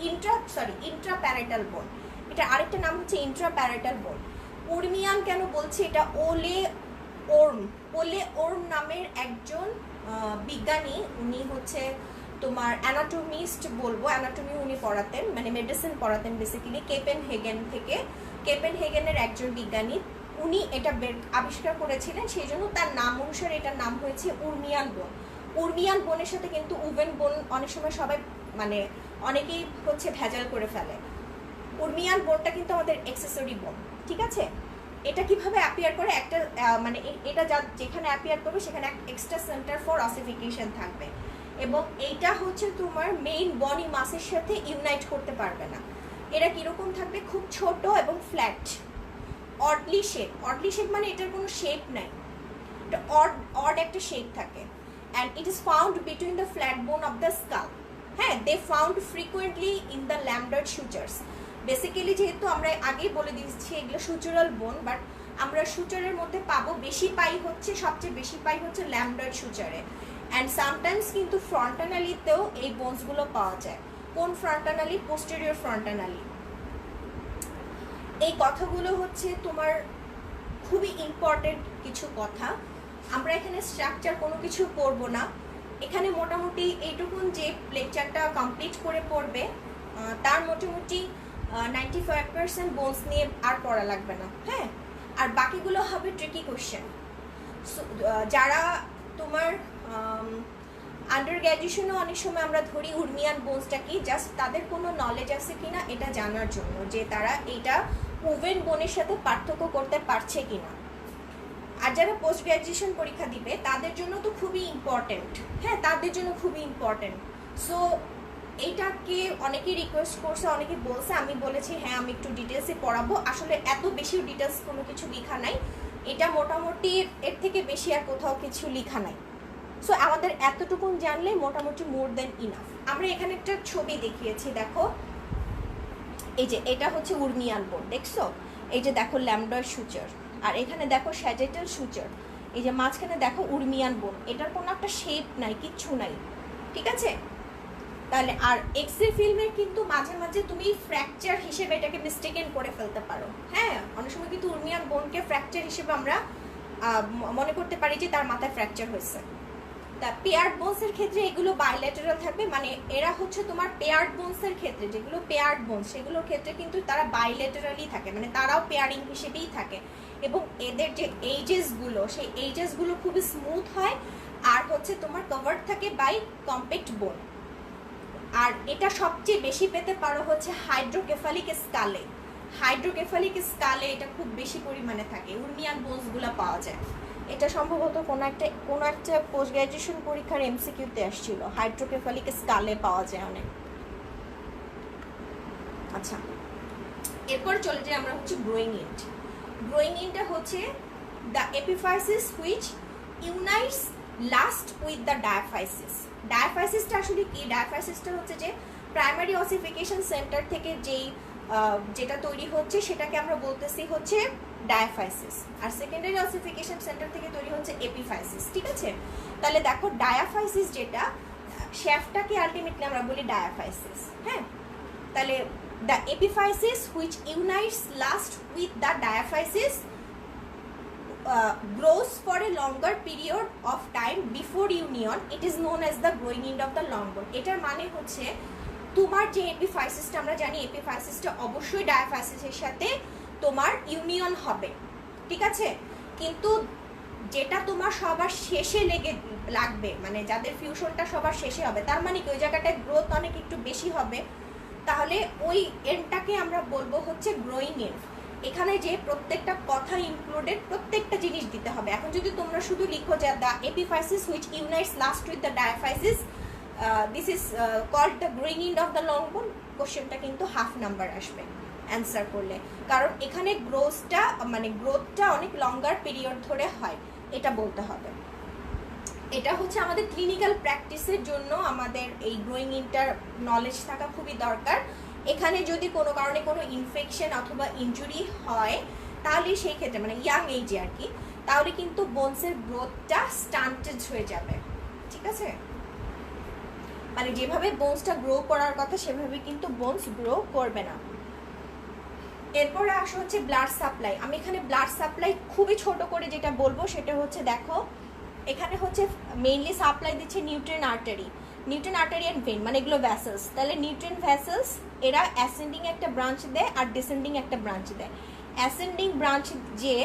ইন্ট্রাপ্যারেটাল বোন, এটা আরেকটা নাম হচ্ছে ইন্ট্রাপ্যারেটাল বোন। উর্মিয়ান কেন বলছি? এটা ওলে ওর্ম নামের একজন বিজ্ঞানী, উনি হচ্ছে তোমার অ্যানাটমিস্ট বলবো, অ্যানাটমি উনি পড়াতেন, মানে মেডিসিন পড়াতেন বেসিক্যালি কেপেনহেগেনের একজন বিজ্ঞানী। উনি এটা আবিষ্কার করেছিলেন, সেই জন্য তার নাম অনুসারে এটার নাম হয়েছে উর্মিয়ান বোন। উর্মিয়ান বোনের সাথে কিন্তু উভেন বোন অনেক সময় সবাই মানে অনেকেই হচ্ছে ভেজাল করে ফেলে। উর্মিয়ান বোনটা কিন্তু আমাদের এক্সেসরি বোন, ঠিক আছে? এটা কিভাবে অ্যাপিয়ার করে? একটা মানে এটা যেখানে অ্যাপিয়ার করবে সেখানে এক্সট্রা সেন্টার ফর অসিফিকেশন থাকবে, এবং এইটা হচ্ছে তোমার মেইন বডি মাসের সাথে ইউনাইট করতে পারবে না। এরা কিরকম থাকবে? খুব ছোট এবং ফ্ল্যাট, অডলি শেপ মানে এটার কোনো শেপ নাই, এটা অড একটা শেপ থাকে। And it is found between the flat bone of the skull. হ্যাঁ, they found frequently in the lambdoid sutures. Basically যেহেতু আমরা আগেই বলে দিচ্ছি এগুলো সুচারাল বোন, বাট আমরা সুচারের মধ্যে পাবো, সবচেয়ে বেশি পাই হচ্ছে ল্যামডার্ড সুচারে। অ্যান্ড সামটাইমস কিন্তু ফ্রন্টানালিতেও এই বোনসগুলো পাওয়া যায়। কোন ফ্রন্টানালি? পোস্টেরিয়র ফ্রন্টানালি। এই কথাগুলো হচ্ছে তোমার খুবই ইম্পর্টেন্ট কিছু কথা। আমরা এখানে স্ট্রাকচার কোনো কিছু করব না, এখানে মোটামুটি এইটুকুন যে লেকচারটা কমপ্লিট করে পড়বে তার মোটামুটি 95% বোনস নিয়ে আর পড়া লাগবে না। হ্যাঁ, আর বাকিগুলো হবে ট্রিকি কোশ্চেন। যারা তোমার আন্ডার গ্র্যাজুয়েশনও অনেক সময় আমরা ধরি উর্মিয়ান বোনসটা কি, জাস্ট তাদের কোনো নলেজ আছে কিনা এটা জানার জন্য, যে তারা এইটা উভেন বোনের সাথে পার্থক্য করতে পারছে কিনা। আর যারা পোস্ট গ্র্যাজুয়েশন পরীক্ষা দিবে তাদের জন্য তো খুবই ইম্পর্টেন্ট। হ্যাঁ, তাদের জন্য খুবই ইম্পর্টেন্ট। সো এইটাকে অনেকেই রিকোয়েস্ট করছে, অনেকে বলছে, আমি বলেছি হ্যাঁ আমি একটু ডিটেলসে পড়াবো। আসলে এত বেশি ডিটেলস কোনো কিছু লেখা নাই, এটা মোটামুটি এর থেকে বেশি আর কোথাও কিছু লেখা নাই। সো আমাদের এতটুকুন জানলে মোটামুটি মোর দেন ইনাফ। আমরা এখানে একটা ছবি দেখিয়েছি, দেখো এই যে এটা হচ্ছে উর্মিয়ান বোন, দেখছো? এই যে দেখো ল্যামডার সুচার, আর এখানে দেখো স্যাজেটাল সুচার, এই যে মাঝখানে দেখো উর্মিয়ান বোন। এটার কোনো একটা শেপ নাই, কিচ্ছু নাই, ঠিক আছে? তাহলে আর এক্স-রে ফিল্মে কিন্তু মাঝে মাঝে তুমি ফ্র্যাকচার হিসেবে এটাকে মিস্টেকেন করে ফেলতে পারো। হ্যাঁ, অনেক সময় কিন্তু উর্মিয়ান বোনকে ফ্র্যাকচার হিসেবে আমরা মনে করতে পারি যে তার মাথায় ফ্র্যাকচার হয়েছে। তা পেয়ার্ড বোনসের ক্ষেত্রে এগুলো বাইল্যাটারাল থাকবে, মানে এরা হচ্ছে তোমার পেয়ার্ড বোনসের ক্ষেত্রে, যেগুলো পেয়ার্ড বোনস সেগুলোর ক্ষেত্রে কিন্তু তারা বাইল্যাটারালি থাকে, মানে তারাও পেয়ারিং হিসেবেই থাকে। এবং এদের যে এইজেসগুলো, সেই এইজেসগুলো খুবই স্মুথ হয়, আর হচ্ছে তোমার কভার্ড থাকে বাই কম্প্যাক্ট বোন। আর এটা সবচেয়ে বেশি পেতে পারো হচ্ছে হাইড্রোকেফালিক স্কালে এটা খুব বেশি পরিমাণে থাকে, উর্মিয়ান বোনসগুলো পাওয়া যায়। এটা সম্ভবত কোনো একটা পোস্ট গ্র্যাজুয়েশন পরীক্ষার এমসিকিউতে আসছিল, হাইড্রোকেফালিক স্কালে পাওয়া যায় অনেক। আচ্ছা, এরপর চলে যাই আমরা হচ্ছে গ্রোয়িং ইন্টটা হচ্ছে the epiphysis which unites last with the diaphysis. ডায়াফাইসিসটা আসলে কি? ডায়াফাইসিসটা হচ্ছে যে প্রাইমারি অসিফিকেশন সেন্টার থেকে যেটা তৈরি হচ্ছে সেটাকে আমরা বলতেছি হচ্ছে ডায়াফাইসিস, আর সেকেন্ডারি অসিফিকেশন সেন্টার থেকে তৈরি হচ্ছে এপিফাইসিস, ঠিক আছে? তাহলে দেখো ডায়াফাইসিস যেটা, শ্যাফটটাকে আলটিমেটলি আমরা বলি ডায়াফাইসিস। হ্যাঁ, তাহলে the epiphysis which unites last with the diaphysis grows for a longer period of time before union, it is known as the growing end of the long bone. এটার মানে হচ্ছে তোমার যে এপিফাইসিসটা আমরা জানি, এপিফাইসিসটা অবশ্যই ডায়াফাইসিসের সাথে তোমার ইউনিয়ন হবে, ঠিক আছে, কিন্তু যেটা তোমার সবার শেষে লাগবে, মানে যাদের ফিউশনটা সবার শেষে হবে, তার মানে কি ওই জায়গাটায় গ্রোথ অনেক একটু বেশি হবে, তাহলে ওই এন্ডটাকে আমরা বলবো হচ্ছে গ্রোয়িং এন্ড। এখানে যে প্রত্যেকটা কথা ইনক্লুডেড, প্রত্যেকটা জিনিস দিতে হবে। এখন যদি তোমরা শুধু লিখো যে the epiphysis which unites last with the diaphysis this is called the growing end of the long bone, কোশ্চেনটা কিন্তু হাফ নাম্বার আসবে অ্যান্সার করলে, কারণ এখানে গ্রোথটা অনেক লঙ্গার পিরিয়ড ধরে হয়, এটা বলতে হবে। এটা হচ্ছে আমাদের ক্লিনিক্যাল প্র্যাকটিসের জন্য আমাদের এই গ্রোয়িং ইন্টার নলেজ থাকা খুবই দরকার। এখানে যদি কোনো কারণে কোনো ইনফেকশন অথবা ইনজুরি হয়, তাহলে সেই ক্ষেত্রে মানে ইয়াং এজে আর কি, তাহলে কিন্তু বোনসের গ্রোথটা স্টান্টেড হয়ে যাবে, ঠিক আছে, মানে যেভাবে বোনসটা গ্রো করার কথা সেভাবে কিন্তু বোনস গ্রো করবে না। এরপরে আসা হচ্ছে ব্লাড সাপ্লাই। আমি এখানে ব্লাড সাপ্লাই খুবই ছোট করে যেটা বলবো সেটা হচ্ছে, দেখো এখানে হচ্ছে মেইনলি সাপ্লাই দিচ্ছে নিউট্রিয়েন্ট আর্টারি অ্যান্ড ভেন, মানে এগুলো ভ্যাসেলস। তাহলে নিউট্রিয়েন্ট ভ্যাসেলস এরা অ্যাসেন্ডিং একটা ব্রাঞ্চ দেয় আর ডিসেন্ডিং একটা ব্রাঞ্চ দেয়। অ্যাসেন্ডিং ব্রাঞ্চ যে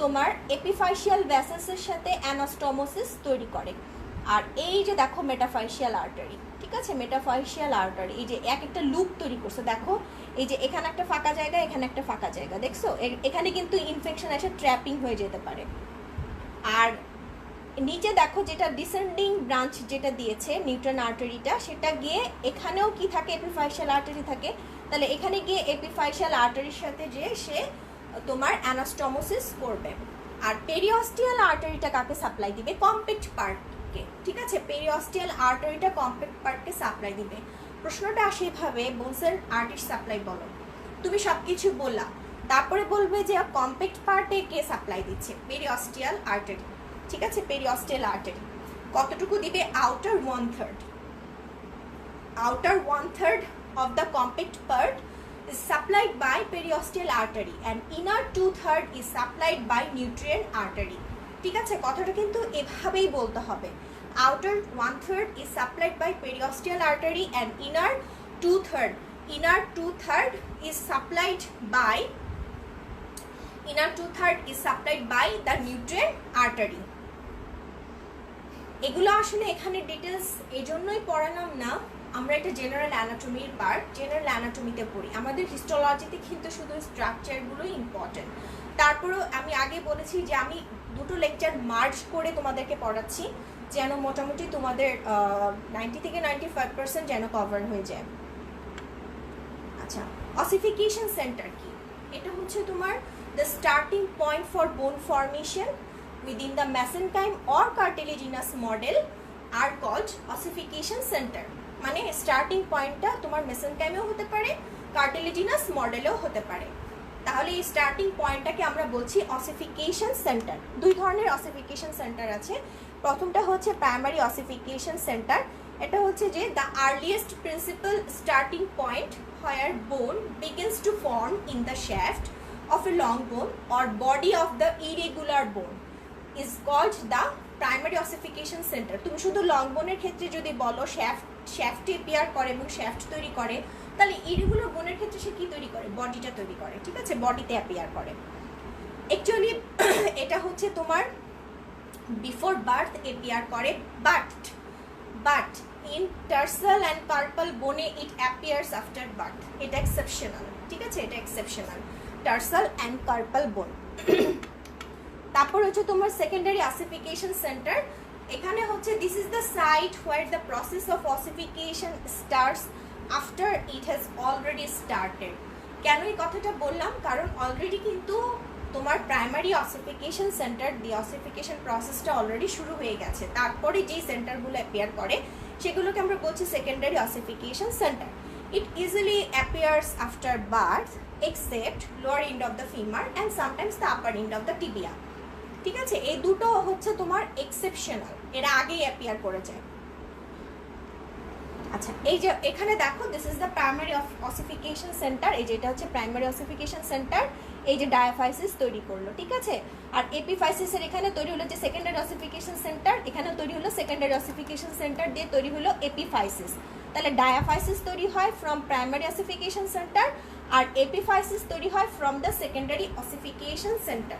তোমার এপিফাইশিয়াল ভ্যাসেলসের সাথে অ্যানাস্টোমোসিস তৈরি করে, আর এই যে দেখো মেটাফাইশিয়াল আর্টারি, ঠিক আছে, মেটাফাইশিয়াল আর্টারি এই যে এক একটা লুপ তৈরি করছে, দেখো এই যে এখানে একটা ফাঁকা জায়গা, এখানে একটা ফাঁকা জায়গা, দেখছো, এখানে কিন্তু ইনফেকশন এসে ট্র্যাপিং হয়ে যেতে পারে। আর নিচে দেখো যেটা ডিসেন্ডিং ব্রাঞ্চ যেটা দিয়েছে নিউট্রিয়েন্ট আর্টারিটা, সেটা গিয়ে এখানেও কি থাকে, এপিফাইশিয়াল আর্টারি থাকে, তাহলে এখানে গিয়ে এপিফাইশিয়াল আর্টারির সাথে যে সে তোমার অ্যানাস্টোমোসিস করবে। আর পেরিঅস্টিয়াল আর্টারিটা কাকে সাপ্লাই দিবে, কম্প্যাক্ট পার্টকে, ঠিক আছে, পেরিঅস্টিয়াল আর্টারিটা কম্প্যাক্ট পার্টকে সাপ্লাই দিবে। প্রশ্নটা আসে এভাবে, বোনসের আর্টারি সাপ্লাই বলো, তুমি সব কিছু বললা, তারপরে বলবে যে কম্প্যাক্ট পার্টে কে সাপ্লাই দিচ্ছে, পেরিঅস্টিয়াল আর্টারি, ঠিক আছে, পেরিঅস্টিয়াল আর্টারি কতটুকু দিবে, outer 1/3 of the compact part is supplied by periosteal artery and inner 2/3 is supplied by nutrient artery, ঠিক আছে, কথাটা কিন্তু এভাবেই বলতে হবে, outer 1/3 is supplied by periosteal artery and inner 2/3 is supplied by the nutrient artery। এগুলো আসলে এখানে ডিটেলস এজন্যই পড়ালাম না, আমরা এটা জেনারেল অ্যানাটমির পার্ট, জেনারেল অ্যানাটমিতে পড়ি, আমাদের হিস্টোলজিতে কিন্তু শুধু স্ট্রাকচারগুলোই ইম্পর্টেন্ট। তারপরেও আমি আগে বলেছি যে আমি দুটো লেকচার মার্জ করে তোমাদেরকে পড়াচ্ছি, যেন মোটামুটি তোমাদের 90 থেকে 95% যেন কভার হয়ে যায়। আচ্ছা, অসিফিকেশন সেন্টার কি, এটা হচ্ছে তোমার দ্য স্টার্টিং পয়েন্ট ফর বোন formation within the mesenchyme or cartilaginous model are called ossification center, মানে স্টার্টিং পয়েন্টটা তোমার মেসেনকাইমেও হতে পারে, কার্টিলেজিনাস মডেলেও হতে পারে। তাহলে এই স্টার্টিং পয়েন্টটাকে আমরা বলছি অসিফিকেশন সেন্টার। দুই ধরনের অসিফিকেশন সেন্টার আছে, প্রথমটা হচ্ছে প্রাইমারি অসিফিকেশন সেন্টার, এটা হচ্ছে যে the earliest principal starting point where bone begins to form in the shaft of a long bone or body of the irregular bone is called the primary ossification center। তুমি শুধু long বোনের ক্ষেত্রে যদি বলো শ্যাফটে appear করে এবং shaft তৈরি করে, তাহলে ইরেগুলার বোনের ক্ষেত্রে সে কি তৈরি করে, বডিটা তৈরি করে, ঠিক আছে, বডিতে অ্যাপিয়ার করে। অ্যাকচুয়ালি এটা হচ্ছে তোমার বিফোর বার্থ এপিয়ার করে, বাট ইন টার্সাল অ্যান্ড কার্পাল বোনে ইট অ্যাপিয়ার্স আফটার বার্থ, এটা এক্সেপশনাল, ঠিক আছে, এটা এক্সেপশনাল, টার্সাল অ্যান্ড কার্পাল বোন। তারপর হচ্ছে তোমার সেকেন্ডারি অসিফিকেশন সেন্টার, এখানে হচ্ছে this is the site where the process of ossification starts after it has already started. কেন এই কথাটা বললাম, কারণ অলরেডি কিন্তু তোমার প্রাইমারি অসিফিকেশন সেন্টার দিয়ে অসিফিকেশন প্রসেসটা অলরেডি শুরু হয়ে গেছে, তারপরে যেই সেন্টারগুলো অ্যাপিয়ার করে সেগুলোকে আমরা বলছি secondary ossification centre. It easily appears after birth except lower and of the femur and sometimes the upper and of the tibia, ঠিক আছে, এই দুটো হচ্ছে তোমার এক্সেপশনাল, এরা আগেই অ্যাপিয়ার করে যায়। আচ্ছা, এই যে এখানে দেখো this is the primary ossification centre, এই যেটা হচ্ছে প্রাইমারি অসিফিকেশন সেন্টার, এই যে ডায়াফাইসিস তৈরি করলো, ঠিক আছে। আর এপিফাইসিসের এখানে তৈরি হলো যে সেকেন্ডারি অসিফিকেশন সেন্টার, এখানে তৈরি হলো সেকেন্ডারি অসিফিকেশন সেন্টার দিয়ে তৈরি হলো এপিফাইসিস। তাহলে ডায়াফাইসিস তৈরি হয় ফ্রম প্রাইমারি অসিফিকেশন সেন্টার, আর এপিফাইসিস তৈরি হয় from the secondary ossification centre.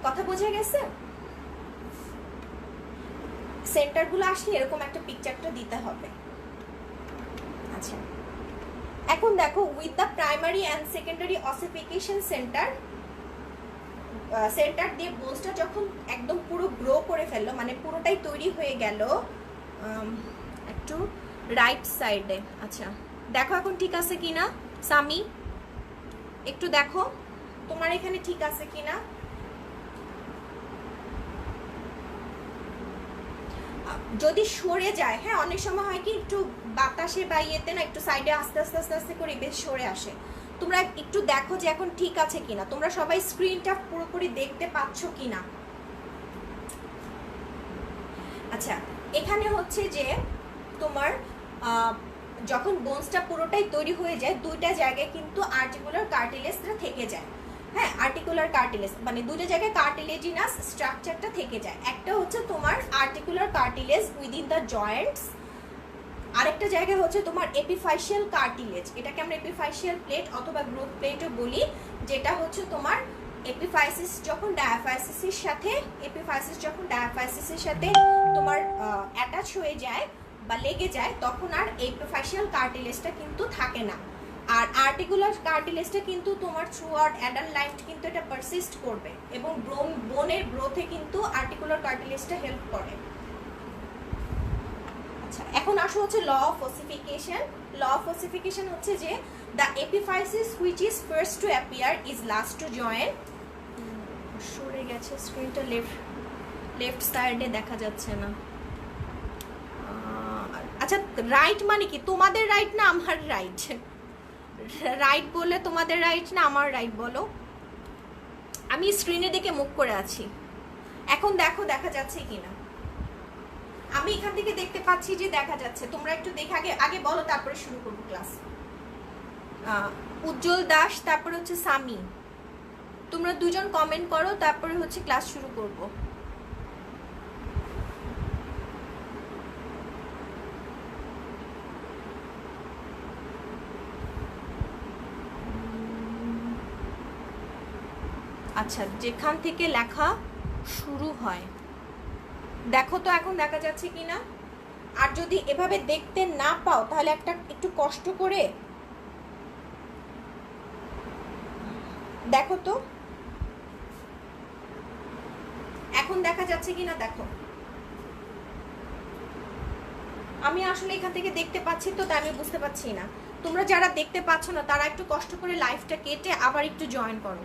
কথা বোঝা গেছে? সেন্টারগুলো আসলে এরকম একটা পিকচারটা দিতে হবে। আচ্ছা, এখন দেখো with the primary and secondary ossification centre, centre দিয়ে বোনসটা যখন একদম পুরো গ্রো করে ফেললো, মানে পুরোটাই তৈরি হয়ে গেল, একটু রাইট সাইডে। আচ্ছা দেখো এখন ঠিক আছে কিনা সামি, একটু দেখো তোমার এখানে ঠিক আছে কিনা। যদি সরে যায়, হ্যাঁ অনেক সময় হয় কি একটু বাতাসে বা ইয়েতে না একটু সাইডে আস্তে আস্তে আস্তে আস্তে করে বেশ সরে আসে। তোমরা একটু দেখো যে এখন ঠিক আছে কিনা, তোমরা সবাই স্ক্রিনটা পুরোপুরি দেখতে পাচ্ছ কিনা। আচ্ছা এখানে হচ্ছে যে তোমার যখন বোনসটা পুরোটাই তৈরি হয়ে যায়, দুইটা জায়গায় কিন্তু আর্টিকুলার কার্টিলেজটা থেকে যায়। হ্যাঁ আর্টিকুলার কার্টিলেজ মানে দুটো জায়গায় কার্টিলেজিনাস স্ট্রাকচারটা থেকে যায়। একটা হচ্ছে তোমার articular cartilage within the Joints, আরেকটা জায়গায় হচ্ছে তোমার এপিফাইশিয়াল কার্টিলেজ, এটাকে আমরা এপিফাইশিয়াল প্লেট অথবা গ্রোথ প্লেটও বলি, যেটা হচ্ছে তোমার এপিফাইসিস যখন ডায়াফাইসিসের সাথে, এপিফাইসিস যখন ডায়াফাইসিসের সাথে তোমার অ্যাটাচ হয়ে যায় বা লেগে যায়, তখন আর এপিফাইশিয়াল কার্টিলেজটা কিন্তু থাকে না। আর আর্টিকুলার কার্টিলেজটা কিন্তু তোমার থ্রু আউট অ্যাডাল্ট লাইফ কিন্তু এটা পারসিস্ট করবে, এবং বোনের গ্রোথে কিন্তু আর্টিকুলার কার্টিলেজটা হেল্প করে। আচ্ছা এখন আসো হচ্ছে law of ossification. Law of ossification হচ্ছে যে the epiphysis which is first to appear is last to join. সরে গেছে স্ক্রিনটা, লেফট সাইডে দেখা যাচ্ছে না। আচ্ছা রাইট মানে কি তোমাদের রাইট না আমার রাইট? রাইট বললে তোমাদের রাইট না আমার রাইট বলো? আমি স্ক্রিনে দেখে মুভ করে আছি, এখন দেখো দেখা যাচ্ছে কিনা। আমি এখান থেকে দেখতে পাচ্ছি যে দেখা যাচ্ছে, তোমরা একটু দেখে আগে বলো, তারপরে শুরু করবো ক্লাস। উজ্জ্বল দাস, তারপরে হচ্ছে সামি, তোমরা দুজন কমেন্ট করো, তারপরে হচ্ছে ক্লাস শুরু করবো। আচ্ছা যেখান থেকে লেখা শুরু হয় দেখো তো এখন দেখা যাচ্ছে কিনা। আর যদি এভাবে দেখতে না পাও তাহলে একটু কষ্ট করে দেখো তো এখন দেখা যাচ্ছে কিনা দেখো। আমি আসলে এখান থেকে দেখতে পাচ্ছি তো, তাই আমি বুঝতে পারছি না। তোমরা যারা দেখতে পাচ্ছ না তারা একটু কষ্ট করে লাইভটা কেটে আবার একটু জয়েন করো।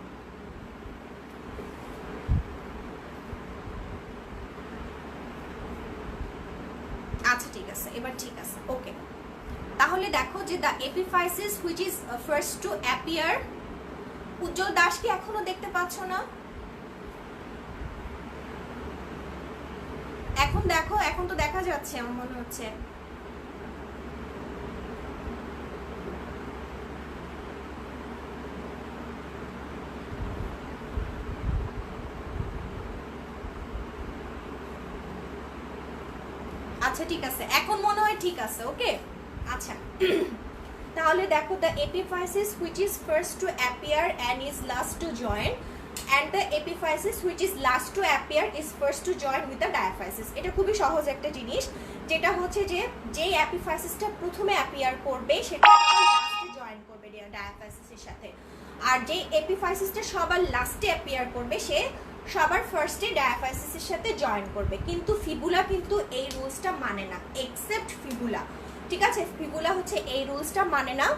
আচ্ছা ঠিক আছে, এবার ঠিক আছে, ওকে। তাহলে দেখো যে the epiphysis which is first to appear. Ujjwal Das কি এখনো দেখতে পাচ্ছ না? এখন দেখো, এখন তো দেখা যাচ্ছে আমার মনে হচ্ছে। আচ্ছা ঠিক আছে, এখন মনে হয় ঠিক আছে, ওকে। আচ্ছা তাহলে দেখো the epiphysis which is first to appear and is last to join, and the epiphysis which is last two appear is first to join with the diaphysis. এটা খুবই সহজ একটা জিনিস, যেটা হচ্ছে যে যেই অ্যাপিফাইসিসটা প্রথমে অ্যাপিয়ার করবে সেটা লাস্টে জয়েন করবে ডায়াফাইসিসের সাথে, আর যেই এপিফাইসিসটা সবার লাস্টে অ্যাপিয়ার করবে সে সবার ফার্স্টে ডায়াফাইসিসের সাথে জয়েন করবে। কিন্তু ফিবুলা কিন্তু এই রুলসটা মানে না, এক্সেপ্ট ফিবুলা, ঠিক আছে। ফিবুলা হচ্ছে এই রুলসটা মানে না।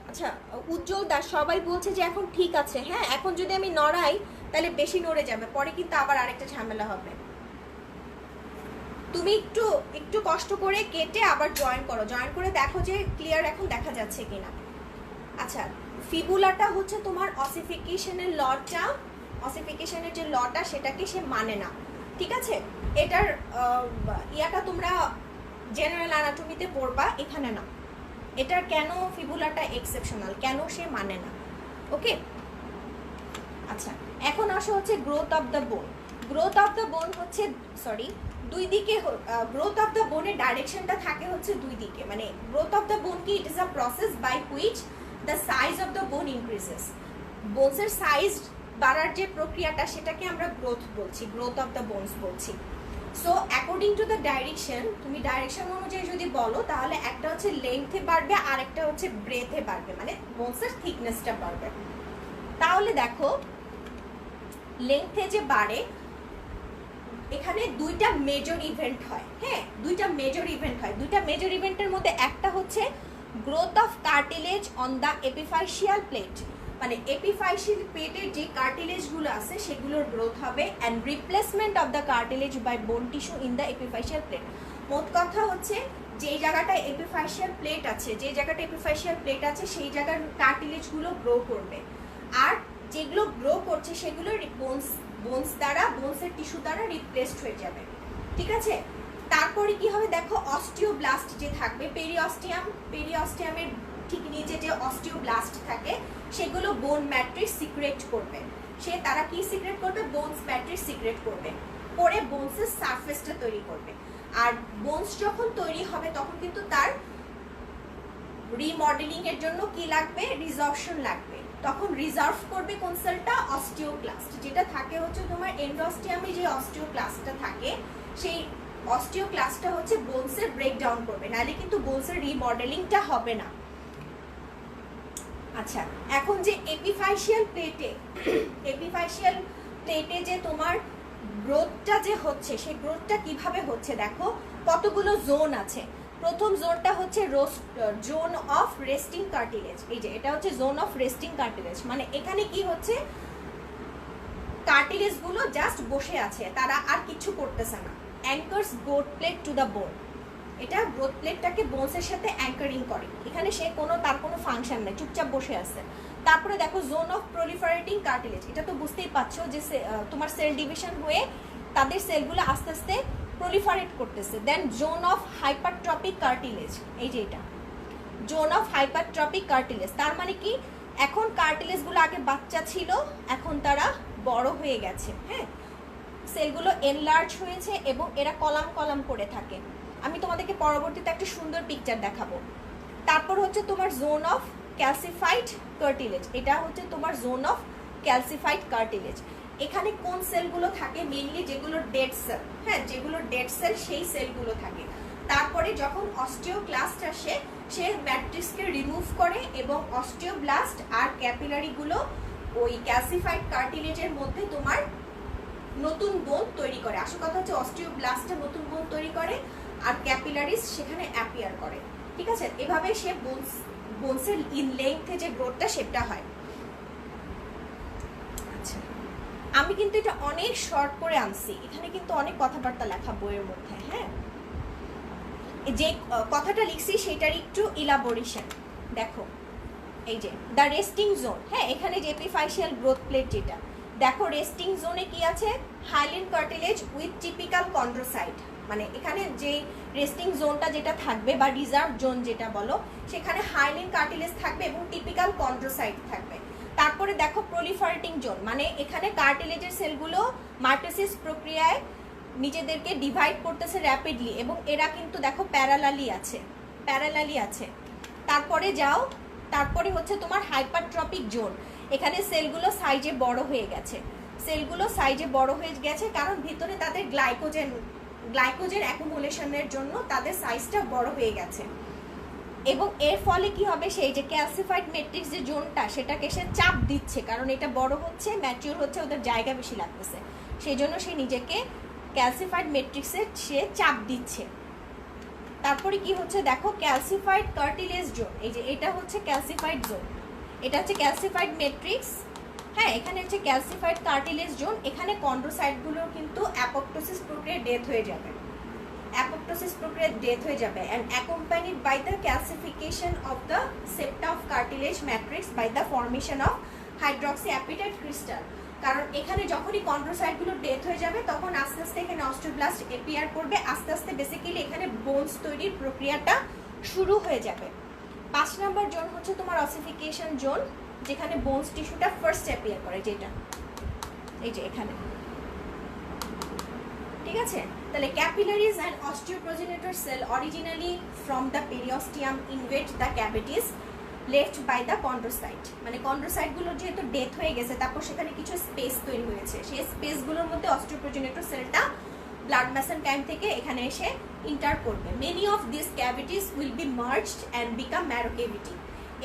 আচ্ছা উজ্জ্বল দাস সবাই বলছে যে এখন ঠিক আছে। হ্যাঁ এখন যদি আমি নড়াই তাহলে বেশি নড়ে যাবে, পরে কিন্তু আবার আরেকটা ঝামেলা হবে। তুমি একটু কষ্ট করে কেটে আবার জয়েন করো, জয়েন করে দেখো যে ক্লিয়ার এখন দেখা যাচ্ছে কিনা। আচ্ছা ফিবুলাটা হচ্ছে তোমার অসিফিকেশনের লটা, অসিফিকেশনের যে লটা সেটাকে সে মানে না, ঠিক আছে। এটার ইয়াটা তোমরা জেনারেল অ্যানাটমিতে পড়বা, এখানে না। এটার কেন ফিবুলাটা এক্সেপশনাল, কেন সে মানে না। ওকে, আচ্ছা এখন আসো হচ্ছে গ্রোথ অফ দ্য বোন। গ্রোথ অফ দ্য বোন হচ্ছে সরি দুই দিকে, গ্রোথ অফ দ্য বোনের ডাইরেকশনটা থাকে হচ্ছে দুই দিকে। মানে গ্রোথ অফ দ্য বোন কি, it is a process by which the size of the bone increases. বোনসের সাইজ বাড়ার যে প্রক্রিয়াটা সেটাকে আমরা গ্রোথ বলছি, গ্রোথ অফ দ্য বোনস বলছি। So according to the direction, তুমি ডাইরেকশন অনুযায়ী যদি বলো তাহলে একটা হচ্ছে লেন্থে বাড়বে আর একটা হচ্ছে ব্রেথে বাড়বে, মানে বোনসের থিকনেসটা বাড়বে। তাহলে দেখো লেন্থে যে বাড়ে, এখানে দুইটা মেজর ইভেন্ট হয়। হ্যাঁ, দুইটা মেজর ইভেন্ট হয়। দুইটা মেজর ইভেন্টের মধ্যে একটা হচ্ছে growth of cartilage on the epiphyseal plate, মানে এপিফাইশিয়াল প্লেটের যে কার্টিলেজগুলো আছে সেগুলোর গ্রোথ হবে, and replacement of the cartilage by bone tissue in the epiphyseal plate. মোট কথা হচ্ছে যেই জায়গাটা এপিফাইশিয়াল প্লেট আছে, যে জায়গাটা এপিফাইশিয়াল প্লেট আছে সেই জায়গার কার্টিলেজগুলো গ্রো করবে, আর যেগুলো গ্রো করছে সেগুলো বোনস দ্বারা, বোনসের টিস্যু দ্বারা রিপ্লেসড হয়ে যাবে। ঠিক আছে, তারপরে কি হবে দেখো, অস্টিওব্লাস্ট যে থাকবে, পেরিঅস্টিয়ামের ঠিক নিচে যে অস্টিওব্লাস্ট থাকে সেগুলো বোন ম্যাট্রিক্স সিক্রেট করবে। তারা কি সিক্রেট করবে, বোনস ম্যাট্রিক্স সিক্রেট করবে, করে বোনসের সারফেসটা তৈরি করবে। আর বোনস যখন তৈরি হবে তখন কিন্তু তার রিমডেলিং এর জন্য কি লাগবে, রিজর্পশন লাগবে। তখন রিজার্ভ করবে কোন সেলটা, অস্টিওক্লাস্ট, যেটা থাকে হচ্ছে তোমার এন্ডোস্টিয়ামে যে অস্টিওক্লাস্টটা থাকে, সেই অস্টিওক্লাস্টটা হচ্ছে বোনসের ব্রেকডাউন করবে, নাহলে কিন্তু বোনসের রিমডেলিংটা হবে না। আচ্ছা, এখন যে এপিফাইশিয়াল প্লেটে যে তোমার গ্রোথটা যে হচ্ছে, সেই গ্রোথটা কিভাবে হচ্ছে দেখো, কতগুলো জোন আছে। প্রথম জোনটা হচ্ছে জোন অফ রেস্টিং কার্টিলেজ। এই যে এটা হচ্ছে জোন অফ রেস্টিং কার্টিলেজ, মানে এখানে কি হচ্ছে, কার্টিলেজ গুলো জাস্ট বসে আছে, তারা আর কিছু করতেছে না। Anchors growth plate to the bone, এটা গ্রোথ প্লেটটাকে বোনসের সাথে অ্যাঙ্কারিং করে, এখানে সে তার কোনো ফাংশন নেই, চুপচাপ বসে আছে। তারপরে দেখো জোন অফ প্রলিফারেটিং কার্টিলেজ, এটা তো বুঝতেই পারছো যে তোমার সেল ডিভিশন হয়ে তাদের সেলগুলো আস্তে আস্তে প্রলিফারেট করতেছে। দেন জোন অফ হাইপারট্রপিক কার্টিলেজ, এই যে এটা জোন অফ হাইপারট্রপিক কার্টিলেজ, তার মানে কি, এখন কার্টিলেজগুলো আগে বাচ্চা ছিল, এখন তারা বড় হয়ে গেছে। হ্যাঁ, সেলগুলো এনলার্জ হয়েছে এবং এরা কলাম কলাম করে থাকে। আমি তোমাদেরকে পরবর্তীতে একটা সুন্দর পিকচার দেখাবো। তারপর হচ্ছে তোমার জোন অফ ক্যালসিফাইড কার্টিলেজ, এটা হচ্ছে তোমার জোন অফ ক্যালসিফাইড কার্টিলেজ। এখানে কোন সেলগুলো থাকে, মেইনলি যেগুলো ডেড সেল, হ্যাঁ যেগুলো ডেড সেল সেই সেলগুলো থাকে। তারপরে যখন অস্টিওক্লাস্ট আসে, সে ম্যাট্রিক্সকে রিমুভ করে এবং অস্টিওব্লাস্ট আর ক্যাপিলারিগুলো ওই ক্যালসিফাইড কার্টিলেজের মধ্যে তোমার নতুন বোন তৈরি করে। আসল কথা হচ্ছে অস্টিওব্লাস্টে নতুন বোন তৈরি করে আর ক্যাপিলারিস সেখানে অ্যাপিয়ার করে। ঠিক আছে, এভাবে সে বোনসের ইন লেংথে যে গ্রোথটা সেটা হয়। আচ্ছা, আমি কিন্তু এটা অনেক শর্ট করে আনছি, এখানে কিন্তু অনেক কথাবার্তা লেখা বইয়ের মধ্যে। হ্যাঁ, যে কথাটা লিখছি সেটার একটু ইলাবোরেশন দেখো। এই যে দ্য রেস্টিং জোন, হ্যাঁ এখানে যে এপিফাইশিয়াল গ্রোথ প্লেট, যেটা দেখো রেস্টিং জোনে কি আছে, hyaline cartilage with typical chondrocyte, মানে এখানে যে রেস্টিং জোনটা যেটা থাকবে বা রিজার্ভ জোন যেটা বলো, সেখানে হাইলিন কার্টিলেজ থাকবে এবং টিপিক্যাল কন্ড্রোসাইট থাকবে। তারপরে দেখো প্রলিফারেটিং জোন, মানে এখানে কার্টিলেজের সেলগুলো মাইটোসিস প্রক্রিয়ায় নিজেদেরকে ডিভাইড করতেছে র্যাপিডলি, এবং এরা কিন্তু দেখো প্যারালালি আছে। তারপরে যাও, তারপরে হচ্ছে তোমার হাইপারট্রপিক জোন, এখানে সেলগুলো সাইজে বড় হয়ে গেছে, কারণ ভিতরে তাদের গ্লাইকোজেন অ্যাকুমুলেশনের জন্য তাদের সাইজটা বড় হয়ে গেছে। এবং এর ফলে কি হবে, সেই যে ক্যালসিফাইড ম্যাট্রিক্স যে জোনটা সেটাকে সে চাপ দিচ্ছে, কারণ এটা বড় হচ্ছে, ম্যাচিওর হচ্ছে, ওদের জায়গা বেশি লাগতেছে, সেই জন্য সে নিজেকে ক্যালসিফাইড ম্যাট্রিক্সে সে চাপ দিচ্ছে। তারপরে কি হচ্ছে দেখো, ক্যালসিফাইড কার্টিলেজ জোন, এই যে এটা হচ্ছে ক্যালসিফাইড জোন, এটা হচ্ছে ক্যালসিফাইড ম্যাট্রিক্স। হ্যাঁ, এখানে হচ্ছে ক্যালসিফাইড কার্টিলেজ জোন, এখানে কন্ড্রোসাইটগুলো কিন্তু অ্যাপোপ্টোসিস প্রক্রিয়ায় ডেথ হয়ে যাবে, and accompanied by the calcification of the septa of cartilage matrix by the formation of hydroxyapatite crystal. কারণ এখানে যখনই কন্ড্রোসাইটগুলো ডেথ হয়ে যাবে তখন আস্তে আস্তে এখানে অস্টিওব্লাস্ট এপিয়ার করবে, আস্তে আস্তে বেসিক্যালি এখানে বোনস তৈরির প্রক্রিয়াটা শুরু হয়ে যাবে। 5 নম্বর জোন হচ্ছে তোমার অসিফিকেশন জোন, যেখানে বোনস টিস্যুটা ফার্স্ট অ্যাপিয়ার করে, যেটা এই যে এখানে, ঠিক আছে। তাহলে capillaries and osteoprogenitor cell originally from the periosteum invade the cavities left by the chondrocyte. মানে কন্ড্রোসাইটগুলো যেহেতু ডেথ হয়ে গেছে, তারপর সেখানে কিছু স্পেস তৈরি হয়েছে, সেই স্পেসগুলোর মধ্যে অস্টিওপ্রোজেনেটর সেলটা ব্লাড মেসেনকাইম থেকে এখানে এসে ইন্টার করবে। Many of this cavities will be merged and become marrow cavity.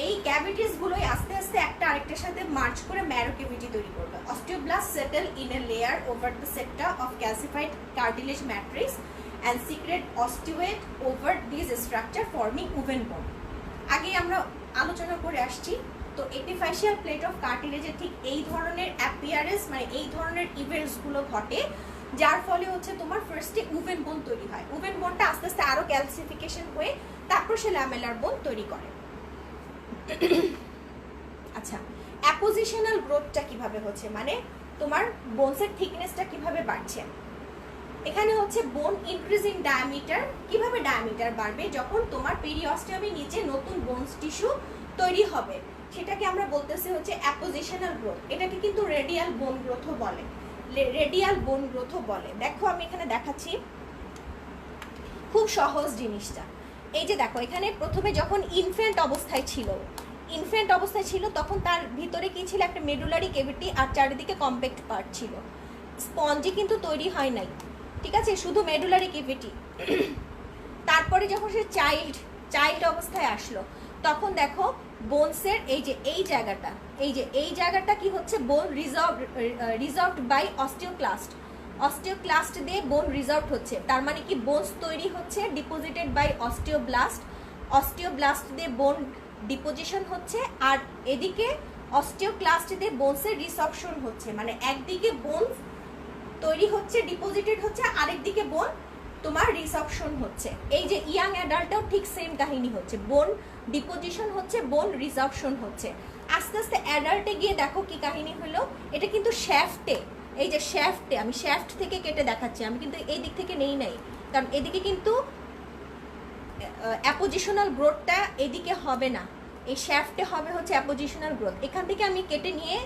এই ক্যাভিটিসগুলোই আস্তে আস্তে একটা আরেকটার সাথে মার্জ করে ম্যারো ক্যাভিটি তৈরি করবে। Osteoblast settle in a layer over the septa of calcified cartilage matrix and secrete osteoid over this structure forming woven bone. আগে আমরা আলোচনা করে আসছি, তো এপিফাইশিয়াল প্লেট অফ কার্টিলেজে ঠিক এই ধরনের অ্যাপিয়ারেন্স, মানে এই ধরনের ইভেন্টসগুলো ঘটে, যার ফলে হচ্ছে তোমার ফার্স্টে উভেন বোন তৈরি হয়। উভেন বোনটা আস্তে আস্তে আরও ক্যালসিফিকেশন হয়ে তারপর সে ল্যামেলার বোন তৈরি করে। আচ্ছা, অ্যাপোজিশনাল গ্রোথটা কিভাবে হচ্ছে, মানে তোমার বোনসের থিকনেসটা কিভাবে বাড়ছে। এখানে হচ্ছে বোন ইনক্রিজিং ডায়ামিটার। কিভাবে ডায়ামিটার বাড়বে? যখন তোমার পেরিওস্টিয়ামের নিচে নতুন বোনস টিস্যু তৈরি হবে, সেটাকে আমরা বলতেছি হচ্ছে অ্যাপোজিশনাল গ্রোথ। এটাকে কিন্তু রেডিয়াল বোন গ্রোথও বলে, রেডিয়াল বোন গ্রোথও বলে। দেখো আমি এখানে দেখাচ্ছি, খুব সহজ জিনিসটা। এই যে দেখো, এখানে প্রথমে যখন ইনফ্যান্ট অবস্থায় ছিল তখন তার ভিতরে কি ছিল? একটা মেডুলারি ক্যাভিটি আর চারিদিকে কম্প্যাক্ট পার্ট ছিল। স্পঞ্জি কিন্তু তৈরি হয় নাই, ঠিক আছে, শুধু মেডুলারি ক্যাভিটি। তারপরে যখন সে চাইল্ড অবস্থায় আসলো, তখন দেখো বোনসের এই যে এই জায়গাটা কি হচ্ছে? বোন রিজর্ভড বাই অস্টিওক্লাস্ট দিয়ে বোন রিজর্ভ হচ্ছে। তার মানে কি বোনস তৈরি হচ্ছে ডিপোজিটেড বাই অস্টিওব্লাস্ট দিয়ে বোন ডিপোজিশন হচ্ছে, আর এদিকে অস্টিওক্লাস্ট দিয়ে বোনসের রিসর্পশন হচ্ছে। মানে একদিকে বোন তৈরি হচ্ছে, ডিপোজিটেড হচ্ছে, আরেকদিকে বোন তোমার রিসর্পশন হচ্ছে। এই যে ইয়াং অ্যাডাল্টটাও ঠিক সেম কাহিনী হচ্ছে, বোন ডিপোজিশন হচ্ছে, বোন রিসর্পশন হচ্ছে। আস্তে আস্তে অ্যাডাল্টে গিয়ে দেখো কি কাহিনী হলো। এটা কিন্তু শ্যাফটে, এই যে শ্যাফটে, আমি শ্যাফট থেকে কেটে দেখাচ্ছি, আমি কিন্তু এই দিক থেকে নেই নাই, কারণ এদিকে কিন্তু অ্যাপোজিশনাল গ্রোথটা এদিকে হবে না, এই শ্যাফটে হবে হচ্ছে অ্যাপোজিশনাল গ্রোথ। এখান থেকে আমি কেটে নিয়ে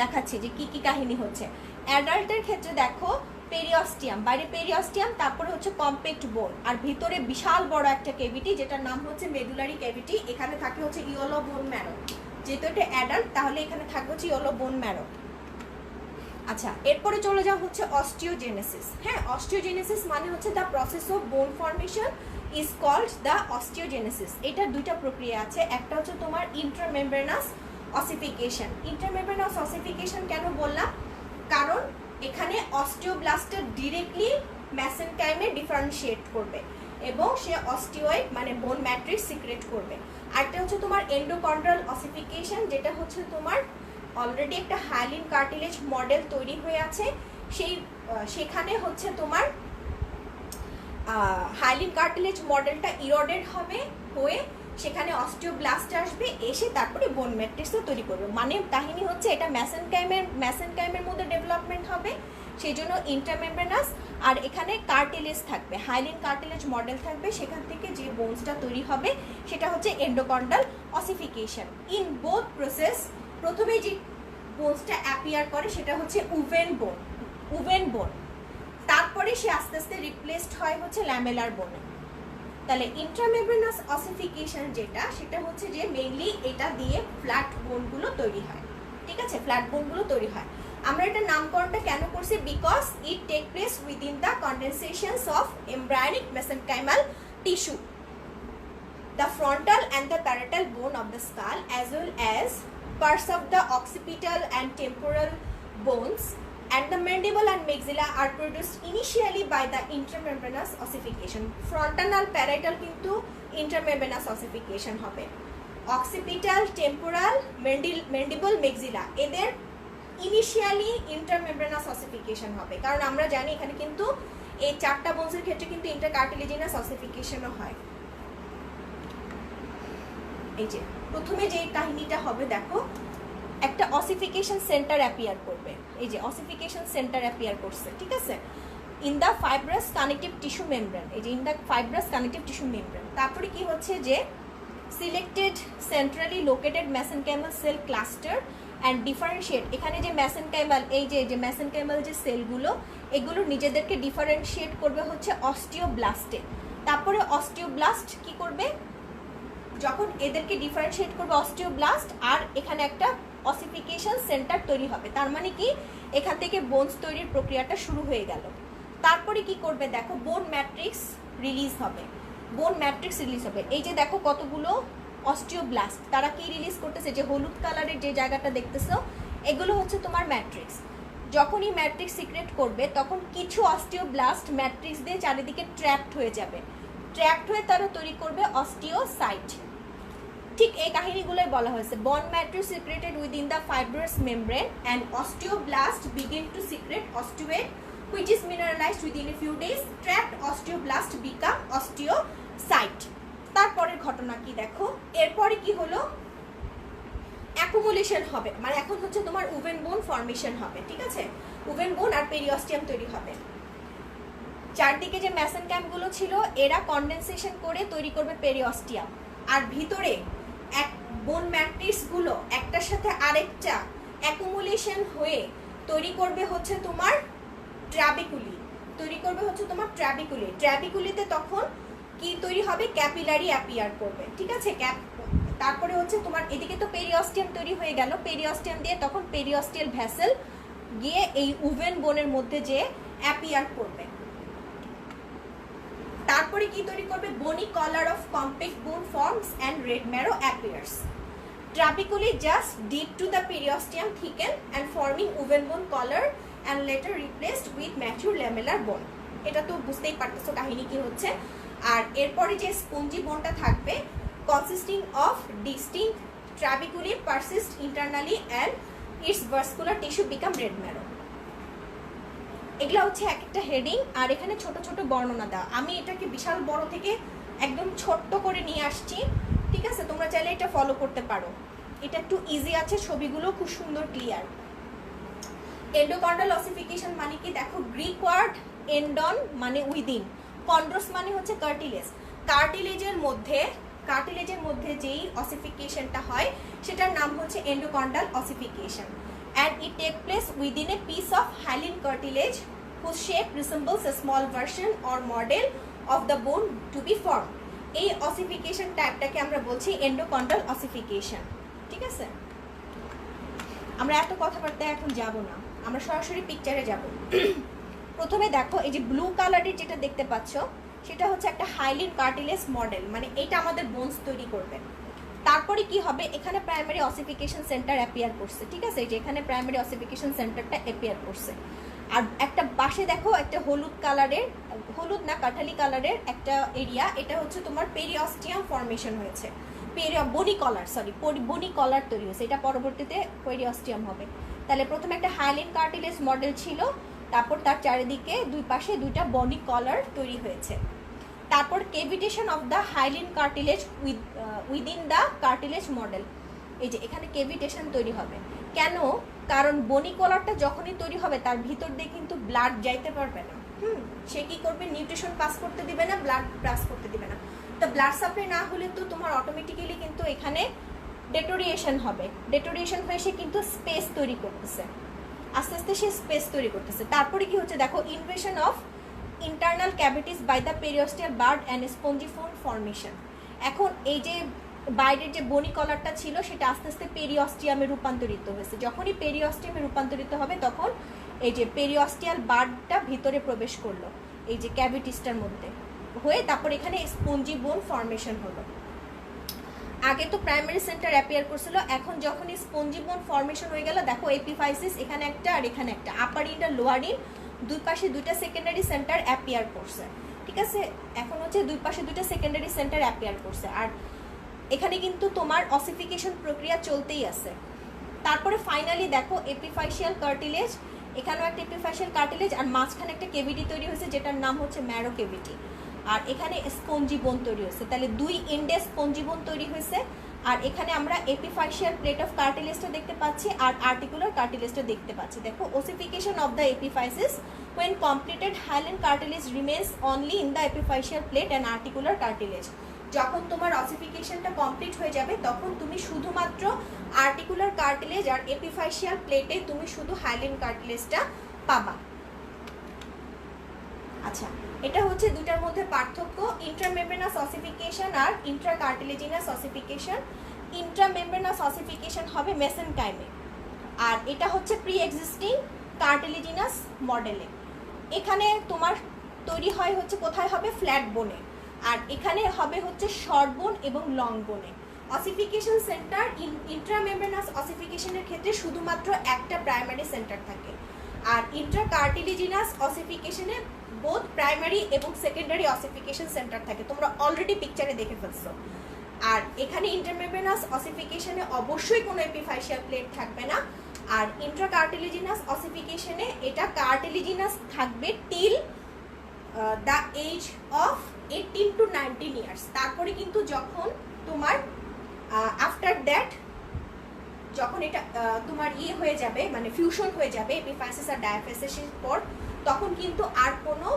দেখাচ্ছি যে কি কি কাহিনী হচ্ছে। অ্যাডাল্টের ক্ষেত্রে দেখো পেরিওস্টিয়াম, বাইরে পেরিওস্টিয়াম, তারপরে হচ্ছে কম্প্যাক্ট বোন, আর ভিতরে বিশাল বড় একটা ক্যাভিটি যেটার নাম হচ্ছে মেডুলারি ক্যাভিটি। এখানে থাকে হচ্ছে ইয়েলো বোন ম্যারো। যেহেতু এটা অ্যাডাল্ট, তাহলে এখানে থাকবে হচ্ছে ইয়েলো বোন ম্যারো। আচ্ছা, এরপরে চলে যাওয়া হচ্ছে অস্টিওজেনেসিস। হ্যাঁ, অস্টিওজেনেসিস মানে হচ্ছে the process of bone formation is called the osteogenesis. এটার দুইটা প্রক্রিয়া আছে, একটা হচ্ছে তোমার ইন্ট্রামেমব্রেনাস অসিফিকেশন। ইন্ট্রামেমব্রেনাস অসিফিকেশন কেন বললাম? কারণ এখানে অস্টিওব্লাস্টটা ডিরেক্টলি মেসেনকাইমে ডিফারেন্সিয়েট করবে এবং সে অস্টিওয়েড মানে বোন ম্যাট্রিক্স সিক্রেট করবে। আরেকটা হচ্ছে তোমার এন্ডোকন্ড্রাল অসিফিকেশন, যেটা হচ্ছে তোমার অলরেডি একটা হাইলিন কার্টিলেজ মডেল তৈরি হয়ে আছে, সেখানে হচ্ছে তোমার হাইলিন কার্টিলেজ মডেলটা ইরোডেড হয়ে সেখানে অস্টিওব্লাস্ট আসবে, এসে তারপরে বোন ম্যাট্রিক্সও তৈরি করবে। মানে কাহিনী হচ্ছে এটা মেসেনকাইমের মধ্যে ডেভেলপমেন্ট হবে, সেই জন্য ইন্টারমেমব্রেনাস, আর এখানে কার্টিলেজ থাকবে, হাইলিন কার্টিলেজ মডেল থাকবে, সেখান থেকে যে বোনসটা তৈরি হবে সেটা হচ্ছে endochondral ossification. In both process প্রথমে যে বোনসটা অ্যাপিয়ার করে সেটা হচ্ছে উভেন বোন, তারপরে সে আস্তে আস্তে রিপ্লেসড হয় হচ্ছে ল্যামেলার বোনে। তাহলে ইন্ট্রামেমব্রেনাস অসিফিকেশন সেটা হচ্ছে যে মেইনলি এটা দিয়ে ফ্ল্যাট বোনগুলো তৈরি হয়, ঠিক আছে, ফ্ল্যাট বোনগুলো তৈরি হয়। আমরা এটা নামকরণটা কেন করছি? Because it take place within the condensations of embryonic mesenchymal tissue, the frontal and the parietal bone of the skull, as well as parts of the occipital and temporal bones, and the mandible and maxilla are produced initially by the intramembranous ossification. Frontal and parietal কিন্তু intramembranous ossification হবে, occipital, temporal, mandible, maxilla এদের initially ইন্টারমেমব্রেনাস ossification হবে। কারণ আমরা জানি এখানে কিন্তু এই চারটা বোনসের ক্ষেত্রে কিন্তু ইন্টারকার্টিলেজিনাস অসিফিকেশনও হয়। এই যে প্রথমে যে কাহিনীটা হবে দেখো, একটা অসিফিকেশন সেন্টার অ্যাপিয়ার করবে, এই যে অসিফিকেশন সেন্টার অ্যাপিয়ার করছে, ঠিক আছে, in the fibrous connective tissue membrane, এই যে in the fibrous connective tissue membrane. তারপরে কি হচ্ছে যে selected centrally located mesenchymal cell cluster and differentiate, এখানে যে মেসেনকাইমাল, এই যে মেসেনকাইমাল যে সেলগুলো, এগুলো নিজেদেরকে ডিফারেন্সিয়েট করবে হচ্ছে অস্টিওব্লাস্টে। তারপরে অস্টিওব্লাস্ট কি করবে, যখন এদেরকে ডিফারেন্সিয়েট করবে অস্টিওব্লাস্ট, আর এখানে একটা অসিফিকেশন সেন্টার তৈরি হবে, তার মানে কি এখান থেকে বোনস তৈরির প্রক্রিয়াটা শুরু হয়ে গেল। তারপরে কি করবে দেখো, বোন ম্যাট্রিক্স রিলিজ হবে, বোন ম্যাট্রিক্স রিলিজ হবে। এই যে দেখো কতগুলো অস্টিওব্লাস্ট, তারা কি রিলিজ করতেছে, যে হলুদ কালারের যে জায়গাটা দেখতেছো, এগুলো হচ্ছে তোমার ম্যাট্রিক্স। যখনই ম্যাট্রিক্স সিক্রেট করবে তখন কিছু অস্টিওব্লাস্ট ম্যাট্রিক্স দিয়ে চারিদিকে ট্র্যাপড হয়ে যাবে, ট্র্যাপড হয়ে তারা তৈরি করবে অস্টিওসাইট। ঠিক এই কাহিনীগুলোই বলা হয়েছে, bone matrix secreted within the fibrous membrane and osteoblast begin to secrete osteoid which is mineralized within a few days, trapped osteoblast become osteocyte। তারপরের ঘটনা কি দেখো, এরপরে কি হলো, অ্যাকুমুলেশন হবে, মানে এখন হচ্ছে তোমার উভেন বোন ফর্মেশন হবে, ঠিক আছে, উভেন বোন আর পেরিঅস্টিয়াম তৈরি হবে। চারদিকে যে মেসেনকাইমগুলো ছিল এরা কনডেনসেশন করে তৈরি করবে পেরিঅস্টিয়াম, আর ভিতরে এক বোন ম্যাট্রিক্সগুলো একটার সাথে আরেকটা অ্যাকুমুলেশন হয়ে তৈরি করবে হচ্ছে তোমার ট্র্যাবিকুলি, তৈরি করবে হচ্ছে তোমার ট্র্যাবিকুলি। ট্র্যাবিকুলিতে তখন কি তৈরি হবে, ক্যাপিলারি অ্যাপিয়ার করবে, ঠিক আছে। তারপরে হচ্ছে তোমার এদিকে তো পেরিঅস্টিয়াম তৈরি হয়ে গেল, পেরিঅস্টিয়াম দিয়ে তখন পেরিঅস্টিয়াল ভেসেল গিয়ে এই উভেন বোনের মধ্যে যে অ্যাপিয়ার করবে। তারপরে কি তৈরি করবে, বনি কলার অফ কম্প্যাক্ট বোন forms and red marrow appears. Trabeculae just deep to the periosteum thicken and forming oven bone collar and later replaced with mature lamellar bone। এটা তো বুঝতেই পারতেছো কাহিনী কি হচ্ছে। আর এরপরে যে স্পঞ্জি বোনটা থাকবে consisting of distinct trabeculae persist internally and its vascular tissue become red marrow। এগুলা হচ্ছে এক একটা হেডিং, আর এখানে ছোট ছোট বর্ণনা দেওয়া। আমি এটাকে বিশাল বড় থেকে একদম ছোট্ট করে নিয়ে আসছি, ঠিক আছে, তোমরা চাইলে এটা ফলো করতে পারো, এটা একটু ইজি আছে, ছবিগুলো খুব সুন্দর ক্লিয়ার। এন্ডোকন্ডাল অসিফিকেশন মানে কি দেখো, গ্রিক ওয়ার্ড এন্ডন মানে উইদিন, কন্ড্রোস মানে হচ্ছে কার্টিলেজ, কার্টিলেজের মধ্যে যেই অসিফিকেশনটা হয় সেটার নাম হচ্ছে endochondral ossification. And it take place within a piece of hyaline cartilage whose shape resembles a small version or model of the bone to be formed। এই অসিফিকেশন টাইপটাকে আমরা বলছি এন্ডোকন্ডাল অসিফিকেশন, ঠিক আছে। আমরা এত কথাবার্তা এখন যাব না, আমরা সরাসরি পিকচারে যাব। প্রথমে দেখো এই যে ব্লু কালারের যেটা দেখতে পাচ্ছ সেটা হচ্ছে একটা হাইলিন কার্টিলেজ মডেল, মানে এটা আমাদের বোনস তৈরি করবে। তারপরে কি হবে, এখানে প্রাইমারি অসিফিকেশন সেন্টার অ্যাপিয়ার করছে, ঠিক আছে, এই যে এখানে প্রাইমারি অসিফিকেশন সেন্টারটা অ্যাপিয়ার করছে। আর একটা পাশে দেখো একটা হলুদ কালারের, হলুদ না কাঠালি কালারের একটা এরিয়া, এটা হচ্ছে তোমার পেরিঅস্টিয়াম ফর্মেশন হয়েছে, বনি কলার তৈরি হয়েছে, এটা পরবর্তীতে পেরিঅস্টিয়াম হবে। তাহলে প্রথমে একটা হাইলিন কার্টিলেজ মডেল ছিল, তারপর তার চারিদিকে দুই পাশে দুইটা বনি কলার তৈরি হয়েছে। তারপর cavitation of the hyaline cartilage within the cartilage model, এই যে এখানে কেভিটেশন তৈরি হবে। কেন, কারণ বনি কলারটা যখনই তৈরি হবে তার ভিতর দিয়ে কিন্তু ব্লাড যাইতে পারবে না, সে কি করবে, নিউট্রিশন পাস করতে দিবে না, ব্লাড পাস করতে দিবে না। তো ব্লাড সাপ্লাই না হলে তো তোমার অটোমেটিক্যালি কিন্তু এখানে ডেটোরিয়েশন হবে, ডেটোরিয়েশন হয়ে সে কিন্তু স্পেস তৈরি করতেছে, আস্তে আস্তে সে স্পেস তৈরি করতেছে। তারপরে কি হচ্ছে দেখো, invasion of internal cavities by the periosteal bud and spongy bone formation. এখন এই যে বাইরের যে বনি কলারটা ছিল সেটা আস্তে আস্তে পেরিঅস্টিয়ামে রূপান্তরিত হয়েছে। যখনই পেরিঅস্টিয়ামে রূপান্তরিত হবে তখন এই যে পেরিঅস্টিয়াল বার্ডটা ভিতরে প্রবেশ করলো এই যে ক্যাভিটিসটার মধ্যে হয়ে, তারপর এখানে স্পঞ্জি বোন ফর্মেশন হলো। আগে তো প্রাইমারি সেন্টার অ্যাপিয়ার করছিল, এখন যখনই স্পঞ্জি বোন ফর্মেশন হয়ে গেল দেখো এপিফাইসিস এখানে একটা আর এখানে একটা, আপার ইন আর লোয়ার ইন দুই পাশে দুইটা সেকেন্ডারি সেন্টার অ্যাপিয়ার করছে, ঠিক আছে। এখন হচ্ছে দুই পাশে দুইটা সেকেন্ডারি সেন্টার অ্যাপিয়ার করছে, আর এখানে কিন্তু তোমার অসিফিকেশন প্রক্রিয়া চলতেই আছে। তারপরে ফাইনালি দেখো এপিফাইশিয়াল কার্টিলেজ, এখানেও একটা এপিফাইশিয়াল কার্টিলেজ, আর মাঝখানে একটা কেভিটি তৈরি হয়েছে যেটার নাম হচ্ছে ম্যারো কেভিটি, আর এখানে স্পঞ্জি বোন তৈরি হয়েছে। তাহলে দুই এন্ডে স্পঞ্জি বোন তৈরি হয়েছে, আর এখানে আমরা এপিফাইশিয়াল প্লেট অফ কার্টিলেজটা দেখতে পাচ্ছি আর আর্টিকুলার কার্টিলেজটা দেখতে পাচ্ছি। দেখো, ossification of the epiphysis when completed hyaline cartilage remains only in the epiphyseal plate and articular cartilage। যখন তোমার অসিফিকেশনটা কমপ্লিট হয়ে যাবে তখন তুমি শুধুমাত্র আর্টিকুলার কার্টিলেজ আর এপিফাইসিয়াল প্লেটে তুমি শুধু হাইলাইন কার্টিলেজটা পাবা। আচ্ছা, এটা হচ্ছে দুটার মধ্যে পার্থক্য, ইন্ট্রামেমব্রেনাস অসিফিকেশন আর ইন্ট্রাকার্টিলেজিনাস অসিফিকেশন। ইন্ট্রামেমব্রেনাস অসিফিকেশন হবে মেসেনকাইমে আর এটা হচ্ছে প্রি এক্সিস্টিং কার্টিলেজিনাস মডেলে। এখানে তোমার তৈরি হয় হচ্ছে কোথায় হবে, ফ্ল্যাট বোনে, আর এখানে হবে হচ্ছে শর্ট বোন এবং লং বোনে। অসিফিকেশন সেন্টার ইন্ট্রামেমব্রেনাস অসিফিকেশনের ক্ষেত্রে শুধুমাত্র একটা প্রাইমারি সেন্টার থাকে, আর ইন্ট্রাকার্টিলেজিনাস অসিফিকেশনে বোথ প্রাইমারি এবং সেকেন্ডারি অসিফিকেশন সেন্টার থাকে, তোমরা অলরেডি পিকচারে দেখে ফেলছো। আর এখানে ইন্টারমেমব্রেনাস অসিফিকেশনে অবশ্যই কোনো এপিফাইসিয়াল প্লেট থাকবে না, আর ইন্ট্রাকার্টিলেজিনাস অসিফিকেশনে এটা কার্টিলেজিনাস থাকবে till the age of 18 to 19 years. তারপরে কিন্তু যখন তোমার আফটার দ্যাট যখন এটা তোমার ইয়ে হয়ে যাবে, মানে ফিউশন হয়ে যাবে এপিফাইসিস আর ডায়াফাইসিসের পর, তখন কিন্তু আর কোনো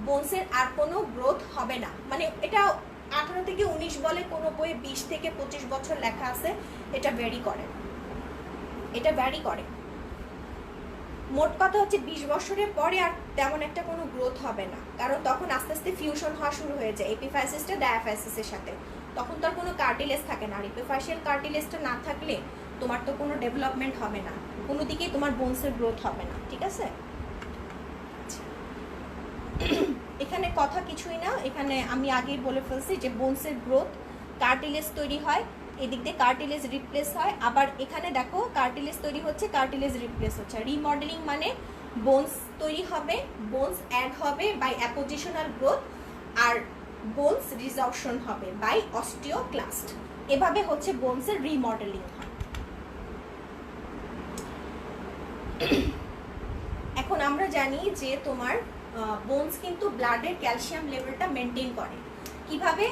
বোনসের আর কোনো গ্রোথ হবে না। মানে এটা 18 থেকে 19 বলে, কোনো বইয়ে 20 থেকে 25 বছর লেখা আছে, এটা ভ্যারি করে, এটা ভ্যারি করে। মোট কথা হচ্ছে 20 বছরের পরে আর তেমন একটা কোনো গ্রোথ হবে না, কারণ তখন আস্তে আস্তে ফিউশন হওয়া শুরু হয়ে যায় এপিফাইসিসটা ডায়াফাইসিসের সাথে, তখন তো আর কোনো কার্টিলেজ থাকে না। আর এপিফাইসিয়াল কার্টিলেজটা না থাকলে তোমার তো কোনো ডেভেলপমেন্ট হবে না, কোনো দিকেই তোমার বোনসের গ্রোথ হবে না, ঠিক আছে। এখানে কথা কিছুই না, এখানে আমি আগেই বলে ফেলছি যে বোনসের গ্রোথ, কার্টিলেজ তৈরি হয়, এদিক দিয়ে কার্টিলেজ রিপ্লেস হয়, আবার এখানে দেখো কার্টিলেজ তৈরি হচ্ছে, কার্টিলেজ রিপ্লেস হচ্ছে। রিমডেলিং মানে বোনস তৈরি হবে, বোনস অ্যাড হবে বাই অ্যাপোজিশনাল গ্রোথ, আর বোনস রিজর্পশন হবে বাই অস্টিওক্লাস্ট। এভাবে হচ্ছে বোনসের রিমডেলিং হয়। এখন আমরা জানি যে তোমার বোনস কিন্তু ব্লাডের ক্যালসিয়াম লেভেলটা মেনটেন করে কিভাবে,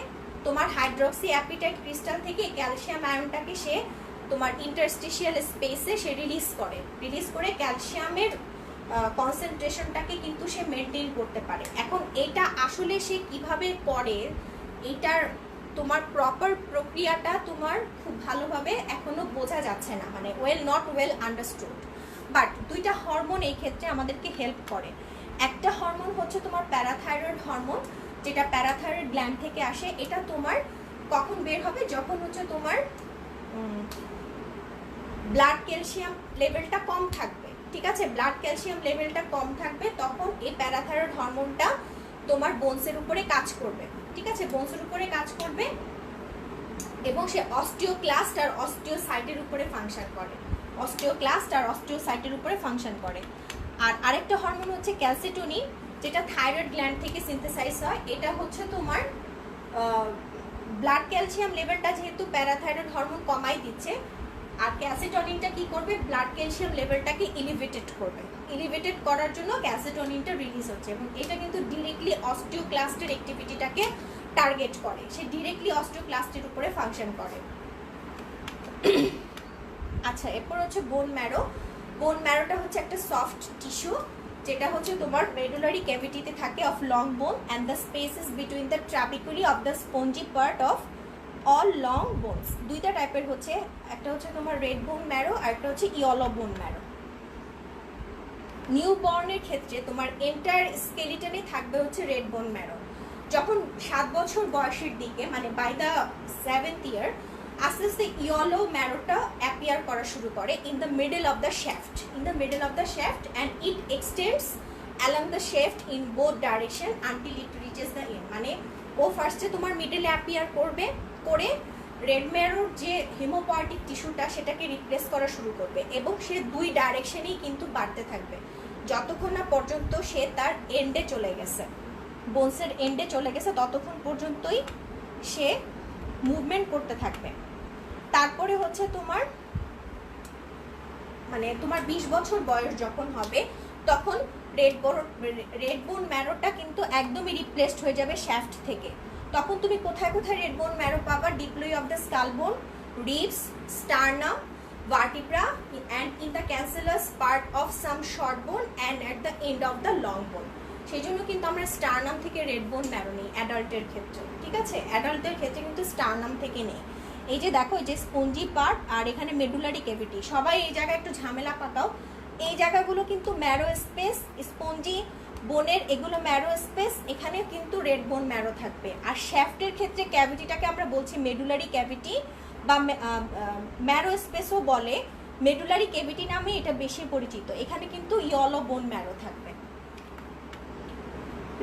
তোমার হাইড্রক্সি অ্যাপিটাইট ক্রিস্টাল থেকে ক্যালসিয়াম আয়নটাকে সে তোমার ইন্টারস্টিশিয়াল স্পেসে সে রিলিজ করে ক্যালসিয়ামের কনসেন্ট্রেশনটাকে কিন্তু সে মেনটেন করতে পারে। এখন এটা আসলে সে কিভাবে করে, এটার তোমার প্রপার প্রক্রিয়াটা তোমার খুব ভালোভাবে এখনো বোঝা যাচ্ছে না, মানে নট ওয়েল আন্ডারস্টুড। বাট দুইটা হরমোন এই ক্ষেত্রে আমাদেরকে হেল্প করে। একটা হরমোন হচ্ছে তোমার প্যারাথাইরয়েড হরমোন, যেটা প্যারাথাইরয়েড গ্ল্যান্ড থেকে আসে। এটা তোমার কখন বের হবে, যখন হচ্ছে তোমার ব্লাড ক্যালসিয়াম লেভেলটা কম থাকবে, ঠিক আছে, ব্লাড ক্যালসিয়াম লেভেলটা কম থাকবে, তখন এই প্যারাথাইরয়েড হরমোনটা তোমার বোনসের উপরে কাজ করবে, ঠিক আছে, বোনসের উপরে কাজ করবে এবং সে অস্টিওক্লাস্ট আর অস্টিওসাইটের উপরে ফাংশন করে, অস্টিওক্লাস্ট আর অস্টিওসাইটের উপরে ফাংশন করে। আর আরেকটা হরমোন হচ্ছে ক্যালসিটোনিন, যেটা থাইরয়েড গ্ল্যান্ড থেকে সিনথেসাইজ হয়। এটা হচ্ছে তোমার ব্লাড ক্যালসিয়াম লেভেলটা যেহেতু প্যারাথাইরয়েড হরমোন কমাই দিচ্ছে, আর ক্যালসিটোনিনটা কি করবে, ব্লাড ক্যালসিয়াম লেভেলটাকে এলিভেটেড করবে, এলিভেটেড করার জন্য ক্যালসিটোনিনটা রিলিজ হচ্ছে এবং এটা কিন্তু ডিরেক্টলি অস্টিওক্লাস্টের অ্যাক্টিভিটিটাকে টার্গেট করে, সে ডিরেক্টলি অস্টিওক্লাস্টের উপরে ফাংশন করে। আচ্ছা, এরপর হচ্ছে বোন ম্যারো। বোন ম্যারোটা হচ্ছে একটা সফট টিস্যু, যেটা হচ্ছে তোমার মেডুলারি ক্যাভিটিতে থাকে of long bone and the spaces between the trabeculae of the spongy part of all long bones. দুইটা টাইপের হচ্ছে, একটা হচ্ছে তোমার রেড বোন ম্যারো আর একটা হচ্ছে ইয়েলো বোন ম্যারো। নিউ বর্নের ক্ষেত্রে তোমার এন্টায়ার স্কেলিটনে থাকবে হচ্ছে রেড বোন ম্যারো। যখন 7 বছর বয়সের দিকে, মানে বাই দ্য 7th ইয়ার, আস্তে আস্তে ইয়েলো ম্যারোটা অ্যাপিয়ার করা শুরু করে in the middle of the shaft, and it extends along the shaft in both direction until it reaches the end. মানে ও ফার্স্টে তোমার মিডলে অ্যাপিয়ার করে রেড ম্যারোর যে হিমোপয়েটিক টিস্যুটা সেটাকে রিপ্লেস করা শুরু করবে এবং সে 2 ডাইরেকশনেই কিন্তু বাড়তে থাকবে যতক্ষণ না পর্যন্ত সে তার এন্ডে চলে গেছে, বোনসের এন্ডে চলে গেছে, ততক্ষণ পর্যন্তই সে মুভমেন্ট করতে থাকবে। তারপরে হচ্ছে তোমার মানে তোমার 20 বছর বয়স যখন হবে তখন রেড বোন ম্যারোটা কিন্তু একদমই রিপ্লেসড হয়ে যাবে শ্যাফট থেকে। তখন তুমি কোথায় কোথায় রেড বোন ম্যারো পাবা, ডিপ্লয় অফ দ্য স্কাল বোন, ribs, sternum, vertebra, and in the cancellous part of some short bone and at the end of the long bone. সেই জন্য কিন্তু আমরা স্টারনাম থেকে রেড বোন ম্যারো নিই অ্যাডাল্টের ক্ষেত্রে, ঠিক আছে? অ্যাডাল্টের ক্ষেত্রে কিন্তু স্টারনাম থেকে নেই। এই যে দেখো, এই যে স্পঞ্জি পার্ট আর এখানে মেডুলারি ক্যাভিটি, সবাই এই জায়গায় একটু ঝামেলা পাতাও। এই জায়গাগুলো কিন্তু ম্যারো স্পেস, স্পঞ্জি বোনের এগুলো ম্যারো স্পেস, এখানে কিন্তু রেড বোন ম্যারো থাকবে। আর শ্যাফটের ক্ষেত্রে ক্যাভিটিটাকে আমরা বলছি মেডুলারি ক্যাভিটি বা ম্যারো স্পেসও বলে, মেডুলারি ক্যাভিটি নামে এটা বেশি পরিচিত। এখানে কিন্তু ইয়েলো বোন ম্যারো থাকবে।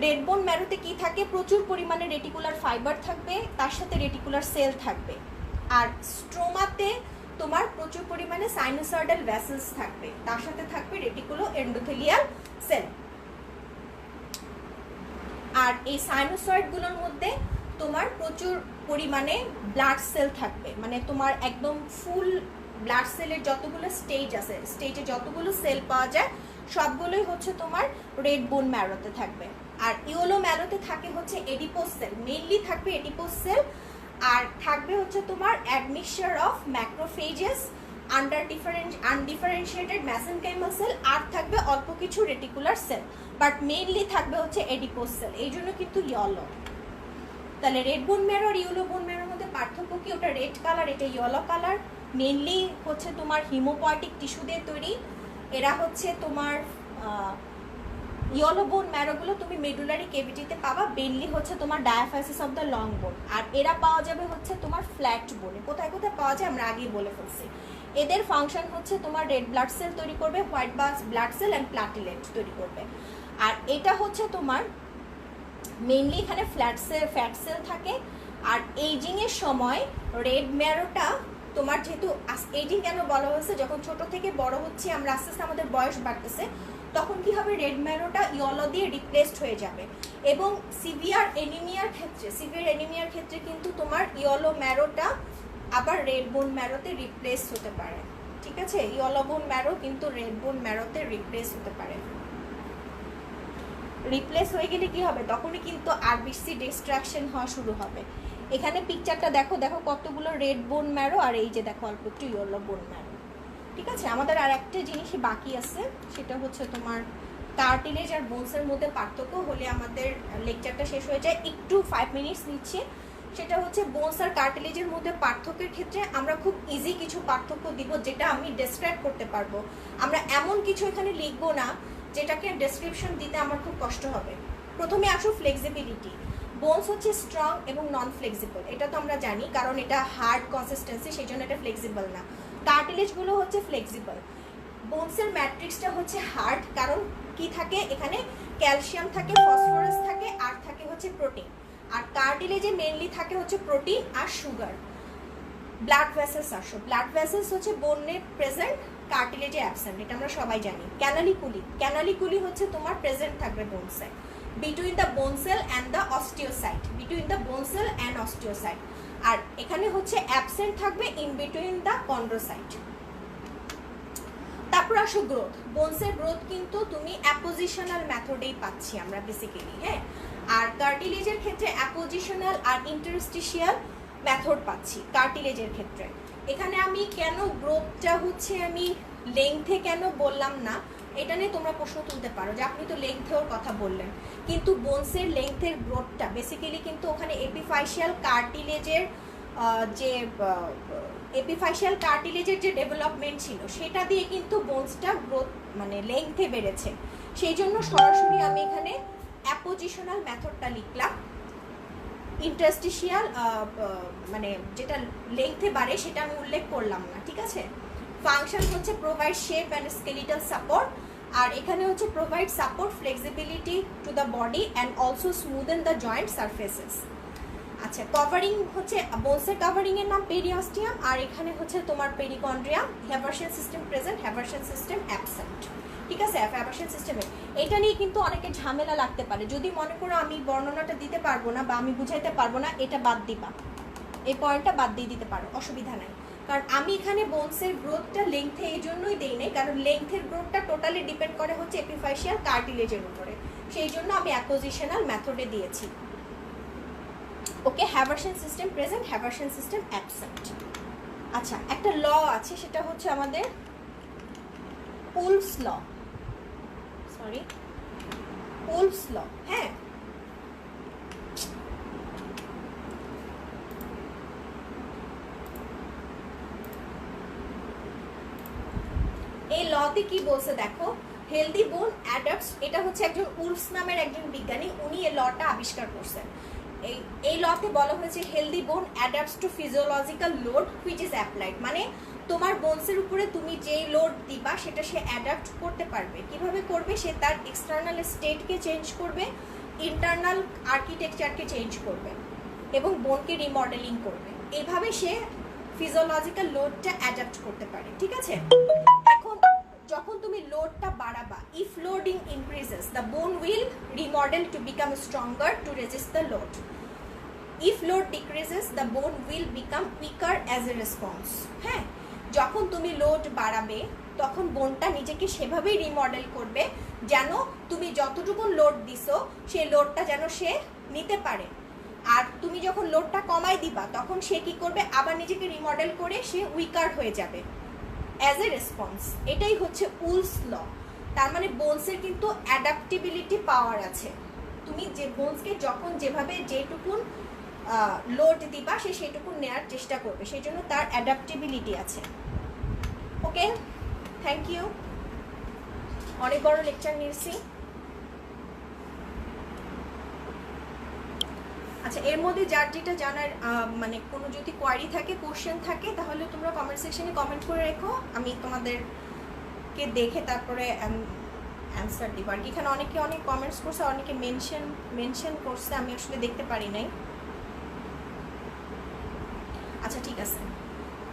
রেড বোন ম্যারোতে কি থাকে? প্রচুর পরিমাণে রেটিকুলার ফাইবার থাকবে, তার সাথে রেটিকুলার সেল থাকবে। আর স্ট্রোমাতে তোমার প্রচুর পরিমাণে সাইনোসয়েডাল ভেসেলস থাকবে, তার সাথে থাকবে রেটিকুলো এন্ডোথেলিয়াল সেল। আর এই সাইনোসয়েডগুলোর মধ্যে তোমার প্রচুর পরিমাণে ব্লাড সেল থাকবে, মানে তোমার একদম ফুল ব্লাড সেলের যতগুলো স্টেজ আছে, স্টেজে যতগুলো সেল পাওয়া যায় সবগুলোই হচ্ছে তোমার রেড বোন ম্যারোতে থাকবে। আর ইয়েলো ম্যারোতে থাকে হচ্ছে এডিপোস সেল, মেইনলি থাকবে এডিপোস সেল। আর থাকবে হচ্ছে তোমার admixture of macrophages, undifferentiated mesenchymal cell, আর থাকবে অল্প কিছু রেটিকুলার সেল, বাট মেইনলি থাকবে হচ্ছে এডিপোস সেল, এই জন্য কিন্তু ইয়েলো। তাহলে রেড বোন ম্যারো আর ইয়েলো বোন ম্যারোর মধ্যে পার্থক্য কি? ওটা রেড কালার, এটা ইয়েলো কালার। মেইনলি হচ্ছে তোমার হিমোপয়েটিক টিস্যু দিয়ে তৈরি। এরা হচ্ছে তোমার ইয়েলো বোন ম্যারোগুলো তুমি মেডুলারি ক্যাভিটিতে পাবা, মেইনলি হচ্ছে তোমার ডায়াফাইসিস অফ দ্য লং বোন। আর এরা পাওয়া যাবে হচ্ছে তোমার ফ্ল্যাট বোনে। কোথায় কোথায় পাওয়া যায় আমরা আগেই বলে ফেলছি। এদের ফাংশন হচ্ছে তোমার রেড ব্লাড সেল তৈরি করবে, white blood cell and platelet তৈরি করবে। আর এটা হচ্ছে তোমার মেইনলি এখানে ফ্যাট সেল থাকে। আর এইজিংয়ের সময় রেড ম্যারোটা তোমার, যেহেতু এইজিং কেন বলা হয়েছে, যখন ছোট থেকে বড় হচ্ছে আমরা, আস্তে আস্তে আমাদের বয়স বাড়তেছে, তখন কি হবে? রেড ম্যারোটা ইয়েলো দিয়ে রিপ্লেসড হয়ে যাবে। এবং সিভিয়ার এনিমিয়ার ক্ষেত্রে কিন্তু তোমার ইয়েলো ম্যারোটা আবার রেড বোন ম্যারোতে রিপ্লেস হতে পারে, ঠিক আছে? ইয়েলো বোন ম্যারো কিন্তু রেড বোন ম্যারোতে রিপ্লেস হতে পারে। রিপ্লেস হয়ে গেলে কি হবে? তখনই কিন্তু আরবিসি ডিস্ট্রাকশন হওয়া শুরু হবে। এখানে পিকচারটা দেখো, দেখো কতগুলো রেড বোন ম্যারো, আর এই যে দেখো অল্প একটু ইয়েলো বোন ম্যারো, ঠিক আছে? আমাদের আর একটা জিনিসই বাকি আছে, সেটা হচ্ছে তোমার কার্টিলেজ আর বোনসের মধ্যে পার্থক্য হলে আমাদের লেকচারটা শেষ হয়ে যায়। একটু 5 মিনিটস নিচ্ছি। সেটা হচ্ছে বোনস আর কার্টিলেজের মধ্যে পার্থক্যের ক্ষেত্রে আমরা খুব ইজি কিছু পার্থক্য দিব, যেটা আমি ডেসক্রাইব করতে পারবো। আমরা এমন কিছু এখানে লিখবো না যেটাকে ডেসক্রিপশন দিতে আমার খুব কষ্ট হবে। প্রথমে আসো ফ্লেক্সিবিলিটি। বোনস হচ্ছে স্ট্রং এবং নন ফ্লেক্সিবল, এটা তো আমরা জানি, কারণ এটা হার্ড কনসিস্টেন্সি, সেই জন্য এটা ফ্লেক্সিবল না। কার্টিলেজগুলো হচ্ছে ফ্লেক্সিবল। বোনসের ম্যাট্রিক্সটা হচ্ছে হার্ড, কারণ কি থাকে এখানে? ক্যালসিয়াম থাকে, ফসফরাস থাকে, আর থাকে হচ্ছে প্রোটিন। আর কার্টিলেজে মেইনলি থাকে হচ্ছে প্রোটিন আর সুগার। ব্লাড ভেসেলস আসো, ব্লাড ভেসেলস হচ্ছে বোনে প্রেজেন্ট, কার্টিলেজে অ্যাবসেন্ট, এটা আমরা সবাই জানি। ক্যানালিকুলি হচ্ছে তোমার প্রেজেন্ট থাকবে বোনসে, between the bone cell and the osteocyte, আর এখানে হচ্ছে অ্যাবসেন্ট থাকবে ইন বিটুইন দ্য কন্ড্রোসাইট। তারপর আসো গ্রোথ। বোনসের গ্রোথ কিন্তু তুমি অ্যাপোজিশনাল মেথডেই পাচ্ছি আমরা বেসিক্যালি, হ্যাঁ। আর কার্টিলেজের ক্ষেত্রে অ্যাপোজিশনাল আর ইন্টারস্টিশিয়াল মেথড পাচ্ছি কার্টিলেজের ক্ষেত্রে। এখানে আমি কেন গ্রোথটা হচ্ছে আমি লেংথে কেন বললাম না, এটা নিয়ে তোমরা প্রশ্ন তুলতে পারো যে আপনি তো লেংথের কথা বললেন, কিন্তু বোনসের লেংথের গ্রোথটা বেসিক্যালি কিন্তু ওখানে এপিফাইশিয়াল কার্টিলেজের যে ডেভেলপমেন্ট ছিল সেটা দিয়ে কিন্তু বোনসটা গ্রোথ মানে লেংথে বেড়েছে। সেই জন্য সরাসরি আমি এখানে অ্যাপোজিশনাল মেথডটা লিখলাম। ইন্টারস্টিশিয়াল মানে যেটা লেংথে বাড়ে সেটা আমি উল্লেখ করলাম না, ঠিক আছে? ফাংশন হচ্ছে provide shape and skeletal support, আর এখানে হচ্ছে provide support flexibility to the body and also smoothen the joint surfaces. আচ্ছা, কভারিং হচ্ছে বোনসের কভারিং এর নাম পেরিঅস্টিয়াম, আর এখানে হচ্ছে তোমার perichondrium. Haversian system present, Haversian system absent, ঠিক আছে? হ্যাভারশিয়ান সিস্টেমে এটা নিয়ে কিন্তু অনেকের ঝামেলা লাগতে পারে। যদি মনে করো আমি বর্ণনাটা দিতে পারবো না বা আমি বুঝাইতে পারবো না, এটা বাদ দিবা, এই পয়েন্টটা বাদ দিয়ে দিতে পারো, অসুবিধা নাই। কারণ আমি এখানে বোনসের গ্রোথটা লেংথে এই জন্যই দেই নাই, কারণ লেংথের গ্রোথটা টোটালি ডিপেন্ড করে হচ্ছে এপিফাইশিয়াল কার্টিলেজের উপরে, সেই জন্য আমি অ্যাপোজিশনাল মেথডে দিয়েছি। ওকে, হ্যাভারশিয়ান system present, Haversian system absent. আচ্ছা, একটা ল আছে, সেটা হচ্ছে আমাদের উলফস ল, সরি উলফস ল। হ্যাঁ, এই লতে কি বলছে দেখো, হেলদি বোন অ্যাডাপ্টস, এটা হচ্ছে একজন উলফস নামের একজন বিজ্ঞানী, উনি এই লটা আবিষ্কার করছেন। এই লতে বলা হয়েছে healthy bone adapts to physiological load which is applied, মানে তোমার বোনসের উপরে তুমি যেই লোড দিবা সেটা সে অ্যাডাপ্ট করতে পারবে। কিভাবে করবে? সে তার এক্সটার্নাল স্টেটকে চেঞ্জ করবে, ইন্টারনাল আর্কিটেকচারকে চেঞ্জ করবে এবং বোনকে রিমডেলিং করবে। এইভাবে সে ফিজিওলজিক্যাল লোডটা অ্যাডাপ্ট করতে পারে। ঠিক আছে, এখন যখন তুমি লোডটা বাড়াবা, if loading increases the bone will remodel to become stronger to resist the load. If load decreases the bone will become weaker as a response. হ্যাঁ, যখন তুমি লোড বাড়াবে তখন বোনটা নিজেকে সেভাবেই রিমডেল করবে যেন তুমি যতটুকু লোড দিছো সেই লোডটা যেন সে নিতে পারে। আর তুমি যখন লোডটা কমাই দিবা তখন সে কি করবে? আবার নিজেকে রিমডেল করে সে উইকার হয়ে যাবে অ্যাজ এ রেসপন্স। এটাই হচ্ছে উলফস ল। তার মানে বোনসের কিন্তু অ্যাডাপ্টিবিলিটি পাওয়ার আছে। তুমি যে বোনসকে যখন যেভাবে যেটুকুন লোড দিবা সে সেটুকুন নেওয়ার চেষ্টা করবে, সেই জন্য তার অ্যাডাপ্টিবিলিটি আছে। ওকে, থ্যাংক ইউ। অনেক বড় লেকচার নিয়েছি। আচ্ছা, এর মধ্যে যার যেটা জানার মানে কোনো যদি কোয়ারি থাকে, কোশ্চেন থাকে, তাহলে তোমরা কমেন্ট সেকশনে কমেন্ট করে রেখো, আমি তোমাদেরকে দেখে তারপরে অ্যান্সার দিব। আর কি এখানে অনেকে অনেক কমেন্টস করছে, অনেকে মেনশন করছে, আমি আসলে দেখতে পারি নাই। আচ্ছা ঠিক আছে,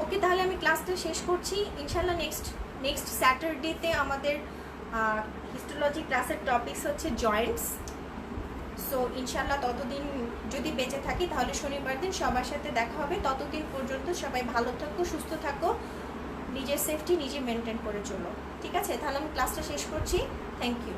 ওকে, তাহলে আমি ক্লাসটা শেষ করছি। ইনশাল্লাহ নেক্সট স্যাটারডেতে আমাদের হিস্টোলজি ক্লাসের টপিকস হচ্ছে জয়েন্টস। সো ইনশাল্লাহ ততদিন যদি বেঁচে থাকি তাহলে শনিবার দিন সবার সাথে দেখা হবে। ততদিন পর্যন্ত সবাই ভালো থাকো, সুস্থ থাকো, নিজের সেফটি নিজে মেনটেন করে চলো। ঠিক আছে, তাহলে আমি ক্লাসটা শেষ করছি। Thank you.